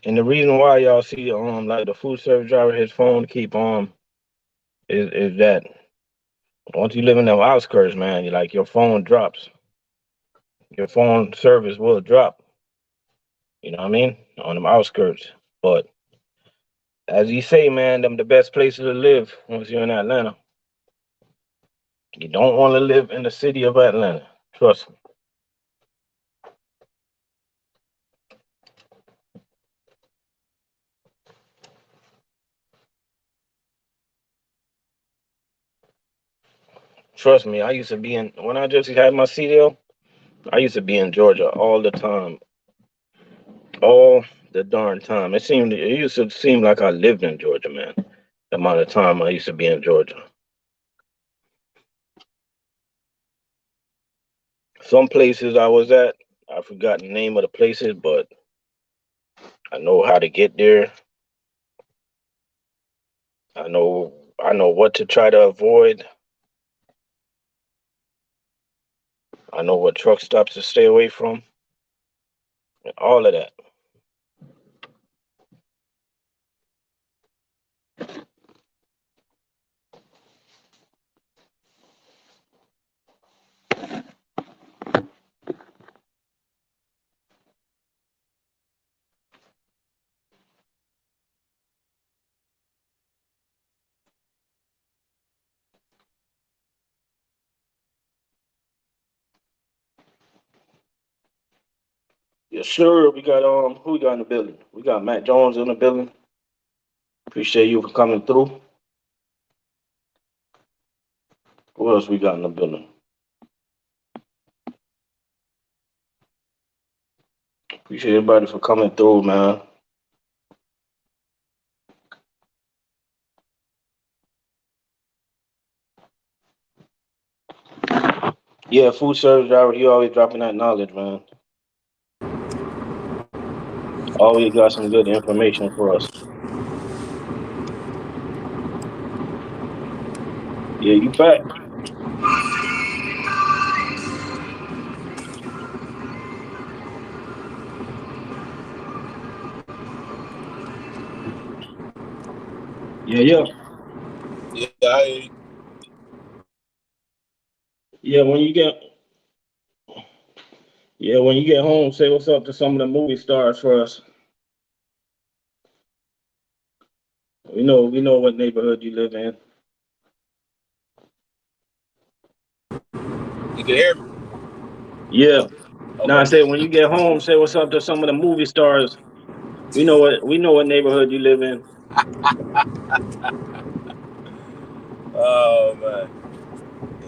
And the reason why y'all see like the food service driver, his phone keep on is that once you live in the outskirts, man, you like your phone drops. your phone service will drop. You know what I mean? On them outskirts. But as you say, man, them the best places to live once you're in Atlanta. You don't want to live in the city of Atlanta. Trust me. Trust me. I used to be in when I just had my CDL. I used to be in Georgia all the time, all the darn time. It used to seem like I lived in Georgia, man. The amount of time I used to be in Georgia. Some places I was at, I forgot the name of the places, but I know how to get there. I know what to try to avoid. I know what truck stops to stay away from. And all of that. Yeah, sure. We got who we got in the building? We got Matt Jones in the building. Appreciate you for coming through. Who else we got in the building? Appreciate everybody for coming through, man. Yeah, food service driver, you always dropping that knowledge, man. Always got some good information for us. Yeah, you back. Yeah, yeah. Yeah, Yeah, when you get home, say what's up to some of the movie stars for us. We know what neighborhood you live in. you can hear me. Yeah. Now I Okay. say when you get home, say what's up to some of the movie stars. We know what neighborhood you live in. Oh man.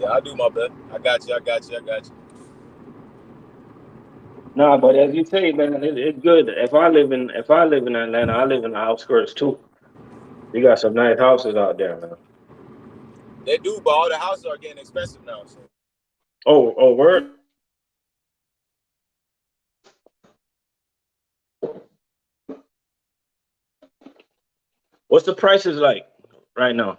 Yeah, I'll do my best. I got you. I got you. I got you. Nah, but as you say, man, it's good. If I live in Atlanta, I live in the outskirts too. You got some nice houses out there, man. They do, but all the houses are getting expensive now. So Oh, word. What's the prices like right now?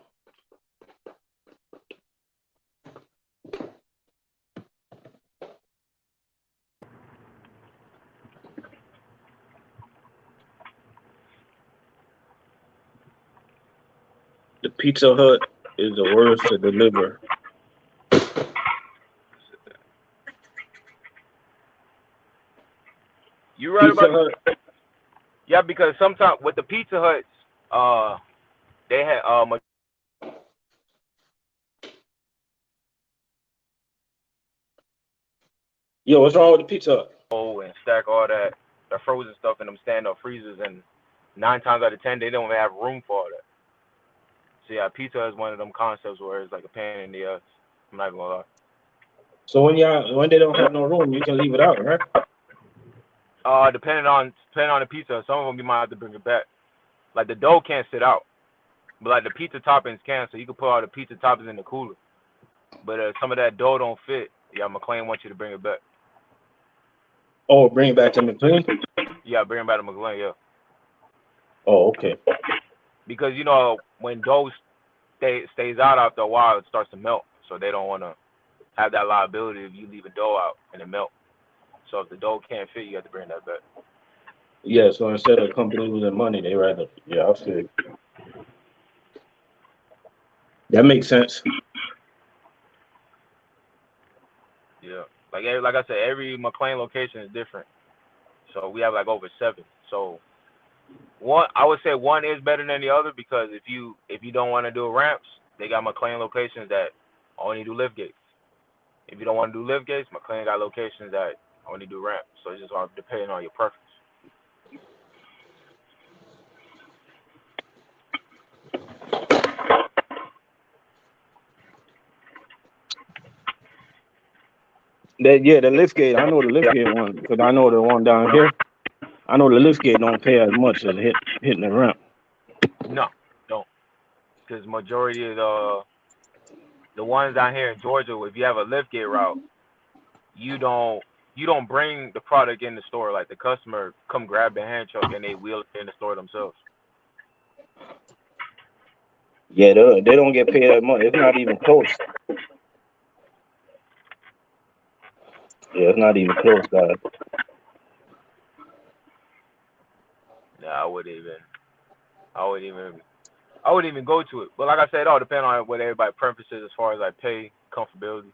The Pizza Hut is the worst to deliver. You right Pizza about Hut. yeah, because sometimes with the Pizza Huts, they had Yo, what's wrong with the Pizza Hut? and stack all that the frozen stuff in them stand up freezers, and 9 times out of 10 they don't have room for all that. So yeah, pizza is one of them concepts where it's like a pain in the ass. I'm not gonna lie. So when they don't have no room, you can leave it out, right? Depending on the pizza, some of them you might have to bring it back. Like the dough can't sit out, but like the pizza toppings can, so you can put all the pizza toppings in the cooler. But some of that dough don't fit. Yeah, McLean wants you to bring it back. Oh, bring it back to McLean. Yeah, bring it back to McLean. Yeah, Oh, okay. because when dough stays out after a while, it starts to melt. So they don't want to have that liability if you leave a dough out and it melt. So if the dough can't fit, you have to bring that back. Yeah, so instead of company losing money, they rather I'll see. That makes sense. Yeah. Like I said, every McLean location is different. So we have like over 7. So I would say one is better than the other because if you don't want to do ramps, they got McLean locations that only do lift gates. If you don't want to do lift gates, McLean got locations that only do ramps. So it's just all depending on your preference. The lift gate. I know the lift gate one because I know the one down here. I know the lift gate don't pay as much as hitting the ramp. No, don't. Because majority of the ones down here in Georgia, if you have a lift gate route, you don't bring the product in the store. Like the customer come grab the hand truck and they wheel it in the store themselves. Yeah, they don't get paid that much. It's not even close. Yeah, it's not even close, guys. Yeah, I wouldn't even go to it. But like I said, it all depends on what everybody's preference is as far as like pay, comfortability.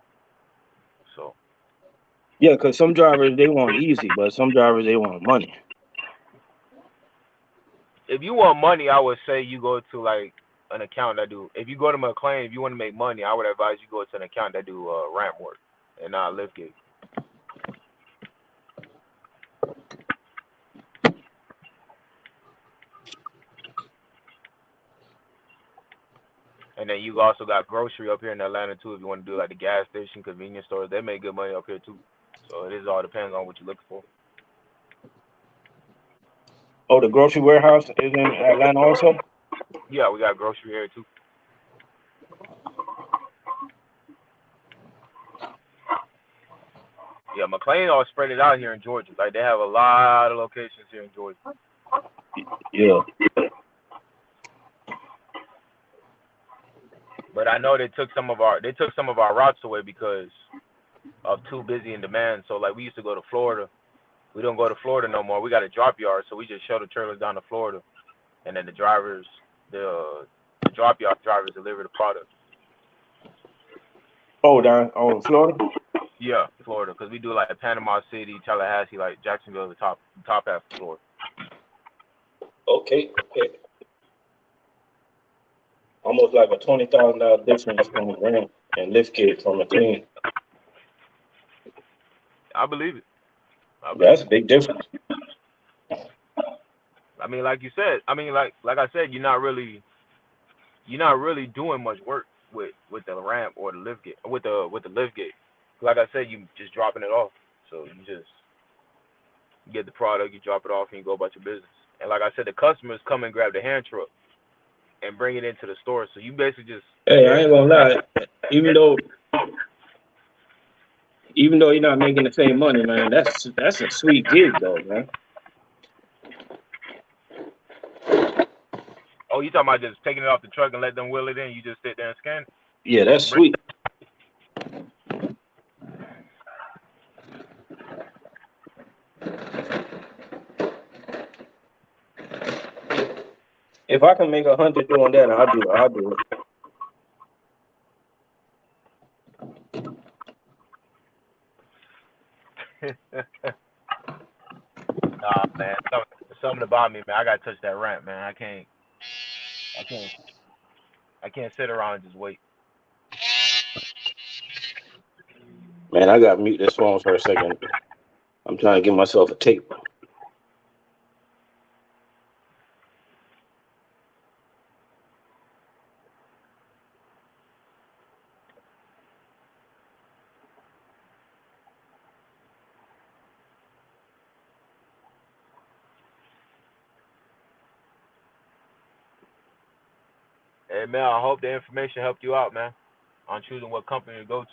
So Yeah, because some drivers they want easy, but some drivers they want money. if you want money, I would say you go to like an account that do. If you go to McLean, if you want to make money, I would advise you go to an account that do ramp work and not lift gate. And then you also got grocery up here in Atlanta too. If you want to do like the gas station, convenience stores, they make good money up here too. So it is all depends on what you're looking for. Oh, the grocery warehouse is in Atlanta also? Yeah, we got grocery here too. Yeah, McLean all spread it out here in Georgia. Like they have a lot of locations here in Georgia. Yeah. But I know they took some of our routes away because of too busy in demand. So like we used to go to Florida. We don't go to Florida no more. We got a drop yard, so we just shuttle trailers down to Florida, and then the drop yard drivers deliver the product. Oh, down in Florida? Yeah, Florida, because we do like Panama City, Tallahassee, like Jacksonville, the top half of Florida. Okay. Almost like a $20,000 difference from ramp and lift gate from McLean. I believe it. That's a big difference. I mean, like you said. I mean, like I said, you're not really doing much work with the ramp or the lift gate with the lift gate. Like I said, you just dropping it off. So you just get the product, you drop it off, and you go about your business. And like I said, the customers come and grab the hand truck and bring it into the store. So you basically just Hey, I ain't gonna lie. Even though you're not making the same money, man, that's a sweet gig though, man. oh, you talking about just taking it off the truck and let them wheel it in? You just sit there and scan it? Yeah, that's sweet. If I can make 100 doing that, I'll do it. Nah, man. Something about me, man. I gotta touch that ramp, man. I can't sit around and just wait. Man, I gotta mute this phone for a second. I'm trying to give myself a tape. Hey, man. I hope the information helped you out, man, on choosing what company to go to.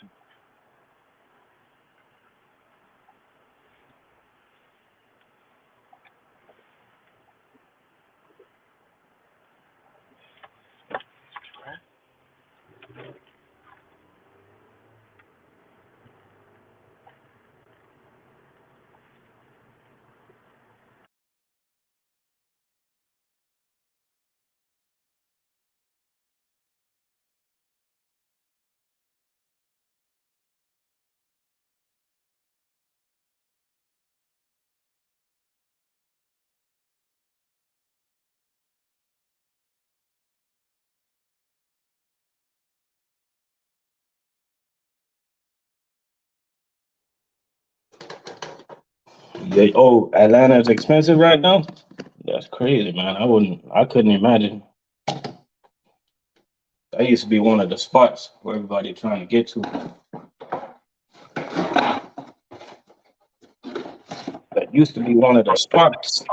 Atlanta's expensive right now? That's crazy, man. I couldn't imagine. That used to be one of the spots where everybody trying to get to. That used to be one of the spots.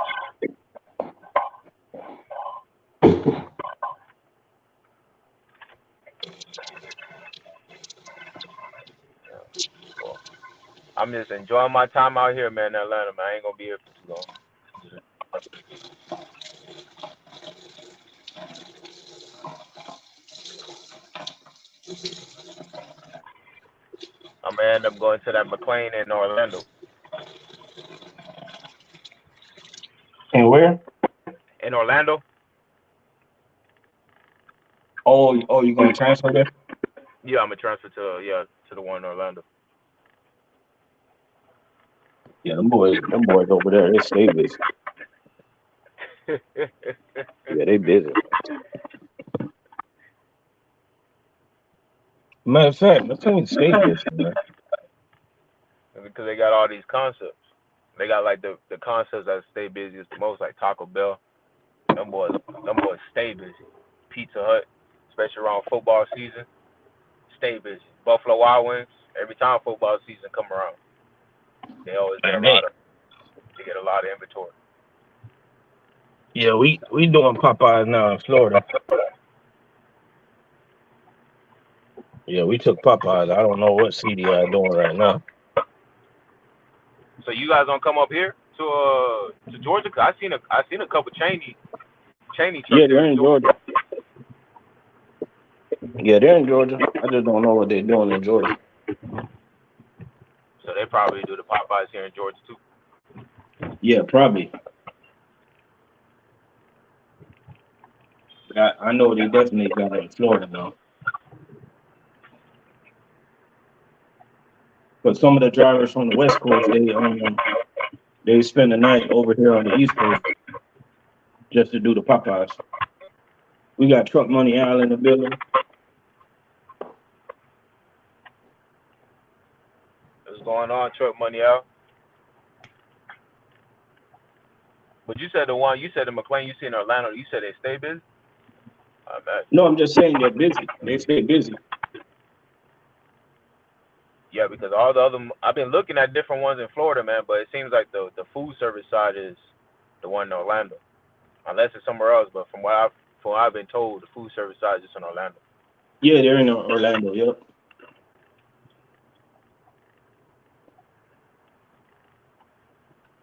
Well, I'm just enjoying my time out here, man, in Atlanta, man. I ain't gonna be here for too long. I'm gonna end up going to that McLean in Orlando. And where? In Orlando? Oh, you gonna transfer there? Yeah, I'm gonna transfer to the one in Orlando. Yeah, them boys over there, they stay busy. Yeah, they busy. Matter of fact, McLean stay busy, man. Because they got all these concepts. They got like the concepts that stay busiest the most, like Taco Bell. Them boys stay busy. Pizza Hut, especially around football season, stay busy. Buffalo Wild Wings, every time football season come around, they always get Man, a lot of inventory. yeah, we doing Popeyes now in Florida. Yeah, we took Popeyes. I don't know what CDI doing right now. So you guys don't come up here to Georgia? 'Cause I seen a couple Cheney trucks Yeah, here they're in in Georgia. Georgia. Yeah, they're in Georgia. I just don't know what they're doing in Georgia. So they probably do the Popeyes here in Georgia too. Yeah, probably. But I know they definitely got it in Florida now. But some of the drivers from the West Coast, they spend the night over here on the East Coast just to do the Popeyes. We got Truck Money Al in the building. What's going on, Truck Money out? But you said the McLean you see in Orlando, you said they stay busy? I imagine. No, I'm just saying they're busy. They stay busy. Yeah, because all the other I've been looking at different ones in Florida, man, but it seems like the food service side is the one in Orlando. Unless it's somewhere else, but from what I've been told, the food service side is just in Orlando. Yeah, they're in Orlando. Yep.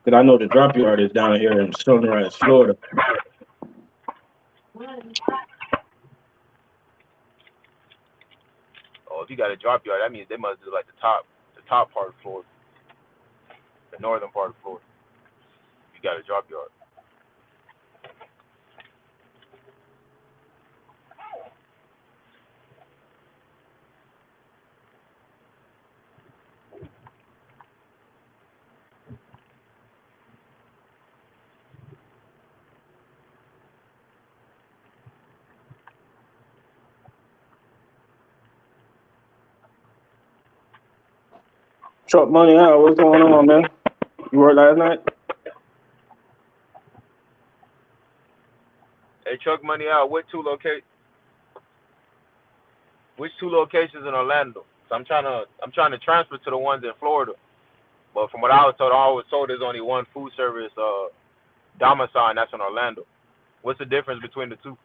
Because I know the drop yard is down here in Sunrise, Florida. Oh, if you got a drop yard, that means they must do like the top part of Florida, the northern part of Florida. You got a drop yard. Truck Money Al, what's going on, man? You worked last night? Hey, Truck Money out. Which two locations in Orlando? So I'm trying to transfer to the ones in Florida. But from what I was told there's only one food service domicile, and that's in Orlando. What's the difference between the two?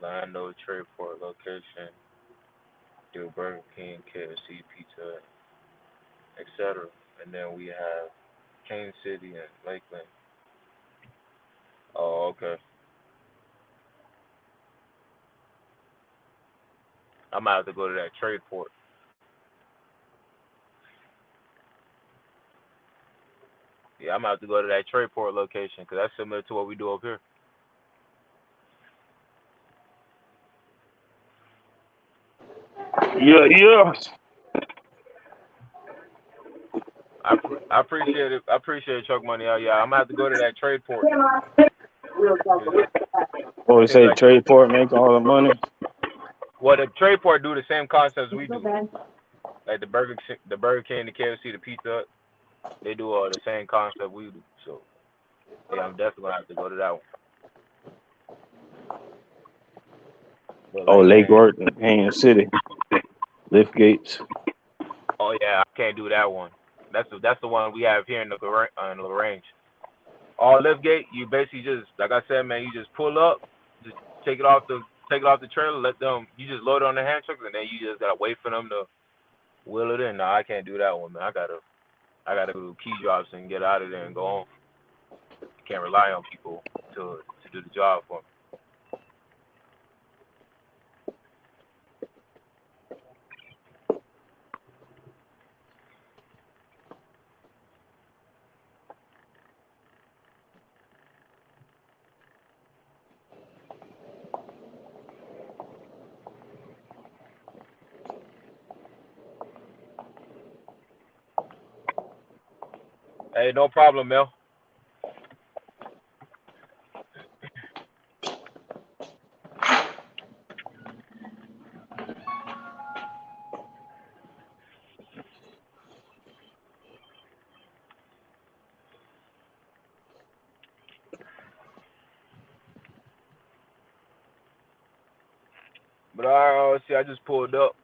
Orlando, Trayport location, do Burger King, KFC, Pizza, etc. And then we have Kane City and Lakeland. Oh, okay. I might have to go to that Trayport. Yeah, I might have to go to that Trayport location because that's similar to what we do up here. Yeah, yeah. I appreciate it. I appreciate Chuck Money. Yeah, I'm gonna have to go to that Trayport. What we Seems say, like trade port make all the money. well, the Trayport do the same concepts we do, like the Burger King, the KFC, the Pizza Hut. They do all the same concept we do. So yeah, I'm definitely gonna have to go to that one. But Oh, Lake Lakeland, Worth and Haines City, lift gates. oh yeah, I can't do that one. That's the one we have here in the Range. All lift gate, you basically just like I said, man, you just pull up, just take it off the trailer, let them you just load it on the hand trucks and then you just gotta wait for them to wheel it in. No, I can't do that one, man. I gotta do key drops and get out of there and go home. Can't rely on people to do the job for me. Hey, no problem, Mel. But all right, see, I just pulled up,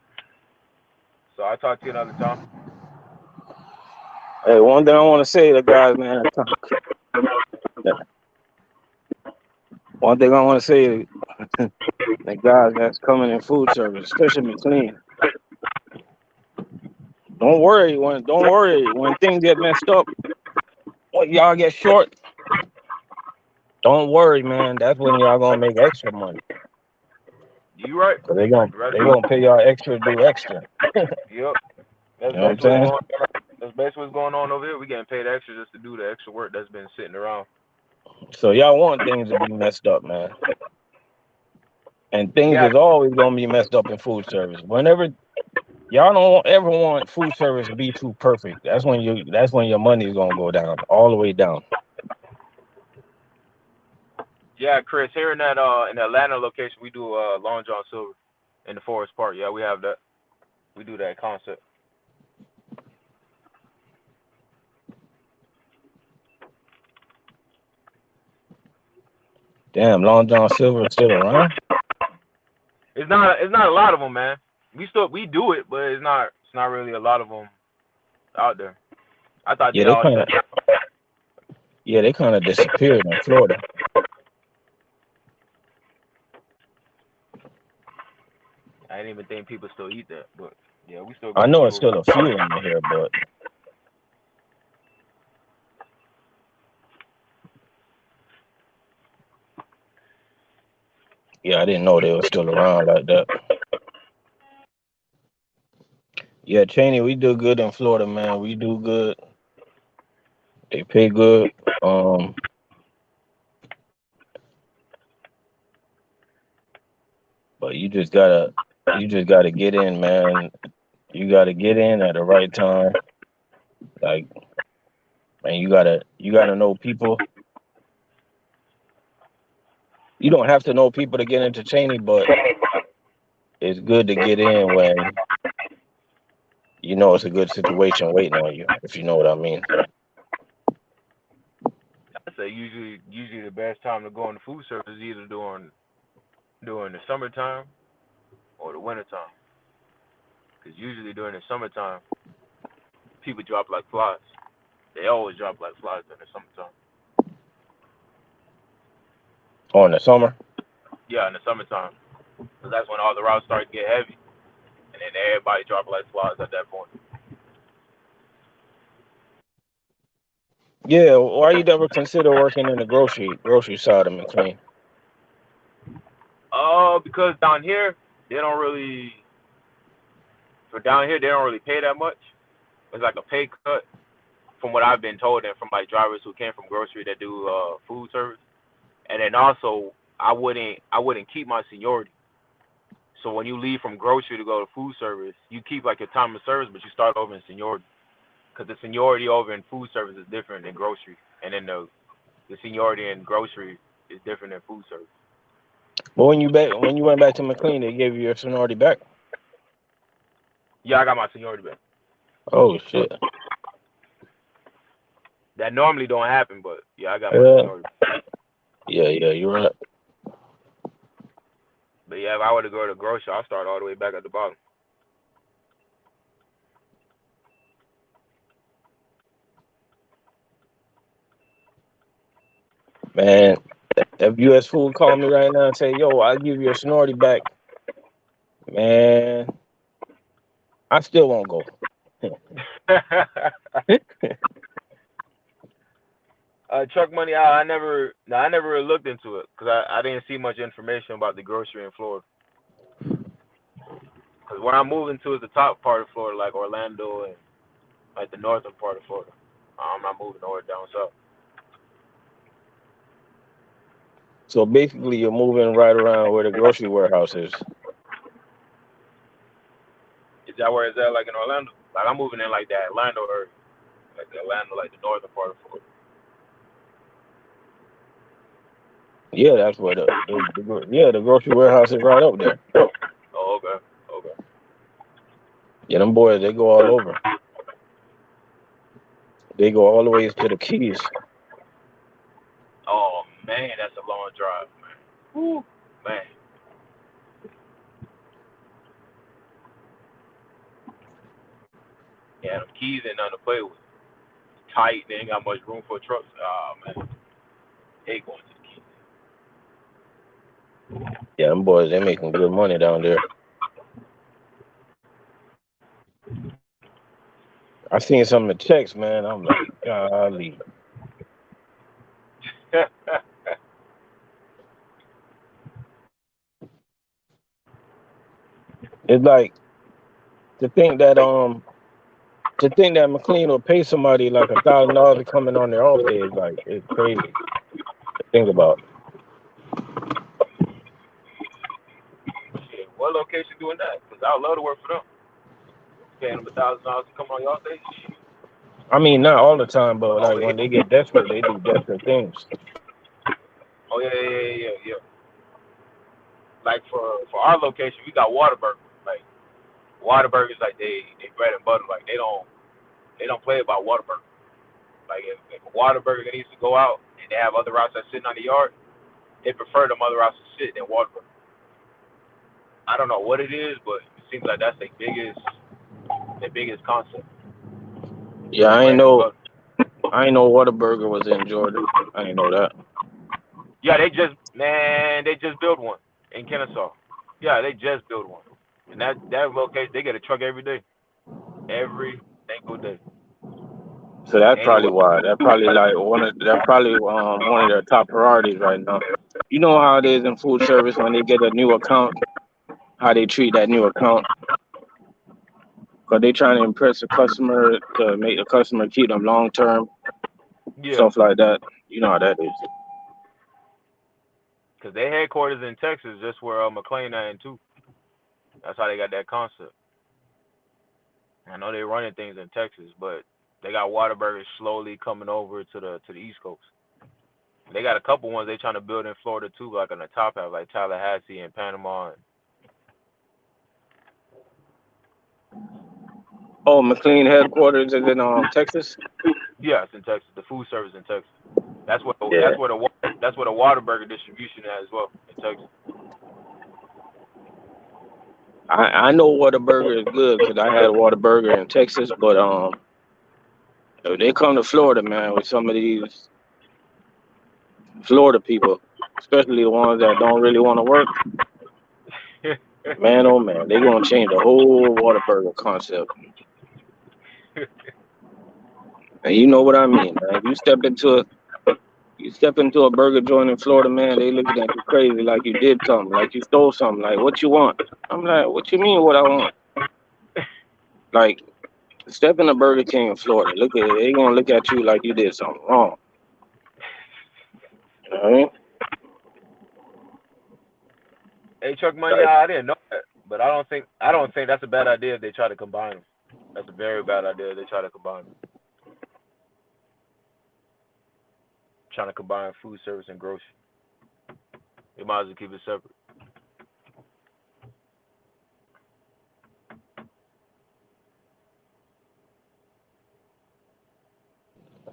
so I'll talk to you another time. Hey, one thing I want to say to guys, man. One thing I want to say to the guys that's coming in food service, especially McLean. Don't worry when things get messed up. When y'all get short, don't worry, man. That's when y'all gonna make extra money. You right? Cause they gonna pay y'all extra to do extra. Yep. You know what I'm saying? That's basically what's going on over here. We getting paid extra just to do the extra work that's been sitting around. So y'all want things to be messed up, man. And things Yeah, is always gonna be messed up in food service. Whenever y'all don't ever want food service to be too perfect. That's when your money is gonna go down, all the way down. yeah, Chris. Here in that in the Atlanta location, we do Long John Silver in the Forest Park. Yeah, we have that. We do that concept. Damn, Long John Silver is still around? It's not a lot of them, man. We do it, but it's not really a lot of them out there. I thought Yeah, they all shut down. they kind of disappeared in Florida. I didn't even think people still eat that, but yeah, we still I got a know few it's of still them. a few in here, but yeah, I didn't know they were still around like that. Yeah, Cheney, we do good in Florida, man. We do good. They pay good. But you just gotta get in, man. You gotta get in at the right time. Like, man, you gotta know people. You don't have to know people to get into Cheney, but it's good to get in when you know it's a good situation waiting on you, if you know what I mean. I say usually the best time to go into food service is either during the summertime or the wintertime. Because usually during the summertime, people drop like flies. They always drop like flies during the summertime. Oh, in the summer? Yeah, in the summertime. because that's when all the routes start to get heavy, and then everybody drop like flies at that point. Yeah, why you never consider working in the grocery side of McLean? Because down here they don't really they don't really pay that much. It's like a pay cut from what I've been told, and from like drivers who came from grocery that do food service. And then also I wouldn't keep my seniority. So when you leave from grocery to go to food service, you keep like your time of service, but you start over in seniority. Because the seniority over in food service is different than grocery, and then the seniority in grocery is different than food service. But when you went back to McLean, they gave you your seniority back. Yeah, I got my seniority back. Oh shit. That normally don't happen, but yeah, I got my Yeah, seniority back. yeah, you're right. But yeah, if I were to go to grocery, I'll start all the way back at the bottom. Man, if US Food called me right now and say, "Yo, I'll give you your seniority back," man, I still won't go. Truck money, I never really looked into it because I didn't see much information about the grocery in Florida. Because where I'm moving to is the top part of Florida, like Orlando and like the northern part of Florida. I'm not moving nowhere down south. So basically, you're moving right around where the grocery warehouse is. Is that where it's at, like in Orlando? Like I'm moving in like that Orlando area, like the Atlanta, like the northern part of Florida. Yeah, that's where the grocery warehouse is right up there. Oh, okay, okay. Yeah, them boys, they go all over. They go all the way to the Keys. Oh man, that's a long drive, man. Woo, man. Yeah, them keys ain't nothing to play with. Tight, they ain't got much room for trucks. Oh man, they going to the keys. Yeah, them boys, they making good money down there. I seen some of the checks, man. I'm like, golly. It's like to think that McLean will pay somebody like $1,000 to come in on their off day is like it's crazy to think about. Shit, what location doing that? Cause I would love to work for them. Paying them $1,000 to come on y'all day. Shit. I mean, not all the time, but Oh like yeah. when they get desperate, they do desperate things. Oh yeah. Like for our location, we got Waterburger. Like Waterburgers, like they bread and butter. Like they don't play about Waterburger. Like if a Waterburger needs to go out and they have other routes that's sitting on the yard, they prefer them other routes to sit than Waterburger. I don't know what it is, but it seems like that's their biggest concept. Yeah, I ain't Bread and know butter. Whataburger was in Georgia. I didn't know that. Yeah, they just built one in Kennesaw. Yeah, they just built one. And that location, they get a truck every single day. So that's probably Anyway, why. That probably like one of their top priorities right now. You know how it is in food service when they get a new account, how they treat that new account. Because they trying to impress the customer to make the customer keep them long term, yeah, stuff like that. You know how that is. because their headquarters in Texas, just where McLean at in too. That's how they got that concept. I know they're running things in Texas, but they got Waterburgers slowly coming over to the East Coast. They got a couple ones they trying to build in Florida too, like on the top half, like Tallahassee and Panama. Oh, McLean headquarters is in Texas. Yeah, it's in Texas. The food service in Texas. That's what Yeah, that's where the Waterburger distribution at as well in Texas. I know Whataburger is good because I had a Whataburger in Texas, but if they come to Florida, man, with some of these Florida people, especially the ones that don't really want to work, Man, oh man, they gonna change the whole Whataburger concept. And you know what I mean, man. If you step into a burger joint in Florida, man, they looking at you crazy like you did something, like you stole something, like what you want. I'm like, what you mean what I want? Like, step in a Burger King in Florida. Look at it, they gonna look at you like you did something wrong. You know what I mean? Hey, Chuck Money, Like, I didn't know that, but I don't think that's a bad idea if they try to combine them. That's a very bad idea if they try to combine them. Trying to combine food service and grocery. You might as well keep it separate.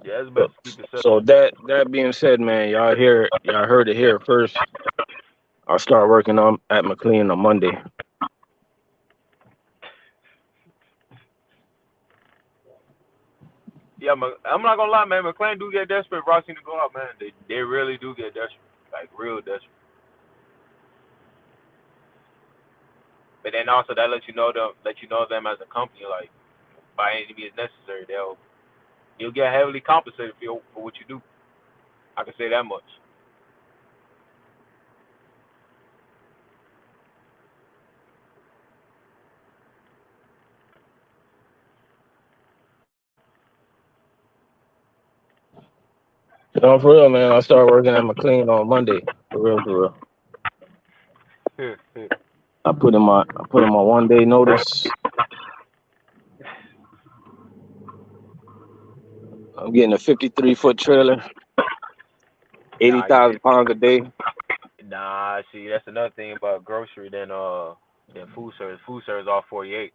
Yeah, it's best to keep it so separate. that being said, man, y'all heard it here first. I'll start working on at McLean on Monday. Yeah, I'm not gonna lie, man. McLean do get desperate. If Ross need to go out, man. They really do get desperate, like real desperate. But then also that let you know them as a company, like by any means necessary, you'll get heavily compensated for what you do. I can say that much. No, for real, man. I start working at McLean on Monday. For real, for real. I put in my 1 day notice. I'm getting a 53-foot trailer, Nah, you 80,000 pounds a day. nah. See, that's another thing about grocery than food service. Food service all 48s,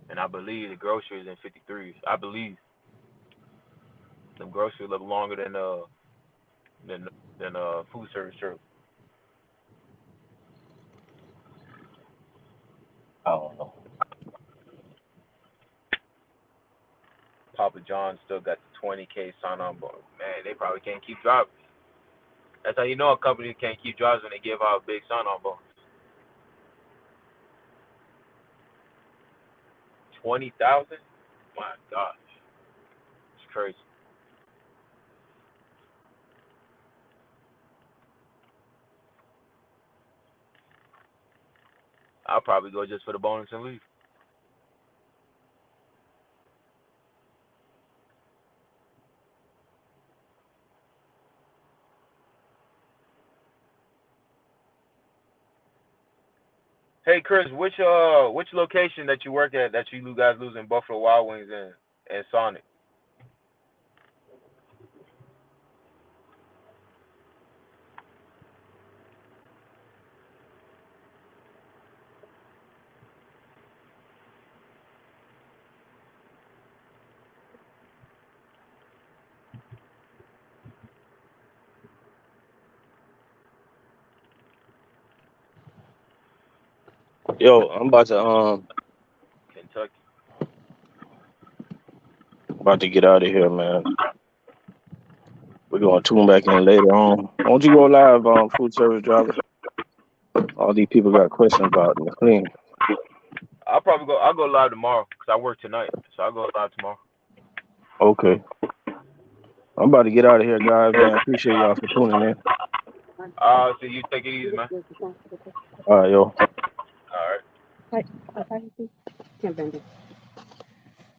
and I believe the groceries in 53s. I believe the groceries look longer than food service true. I don't know. Papa John still got the 20K sign on bonus. Man, they probably can't keep driving. That's how you know a company can't keep drivers when they give out a big sign on bonus. 20,000? My gosh, it's crazy. I'll probably go just for the bonus and leave. Hey Chris, which location that you work at that you guys losing Buffalo Wild Wings and Sonic? Yo, I'm Kentucky. about to get out of here, man. We're gonna tune back in later on. Won't you go live on food service driver? All these people got questions about McLean. I'll go live tomorrow because I work tonight, so I'll go live tomorrow. Okay. I'm about to get out of here, guys, man. Appreciate y'all for tuning in. So you take it easy, man. All right, yo. All right. はい、あ、大丈夫。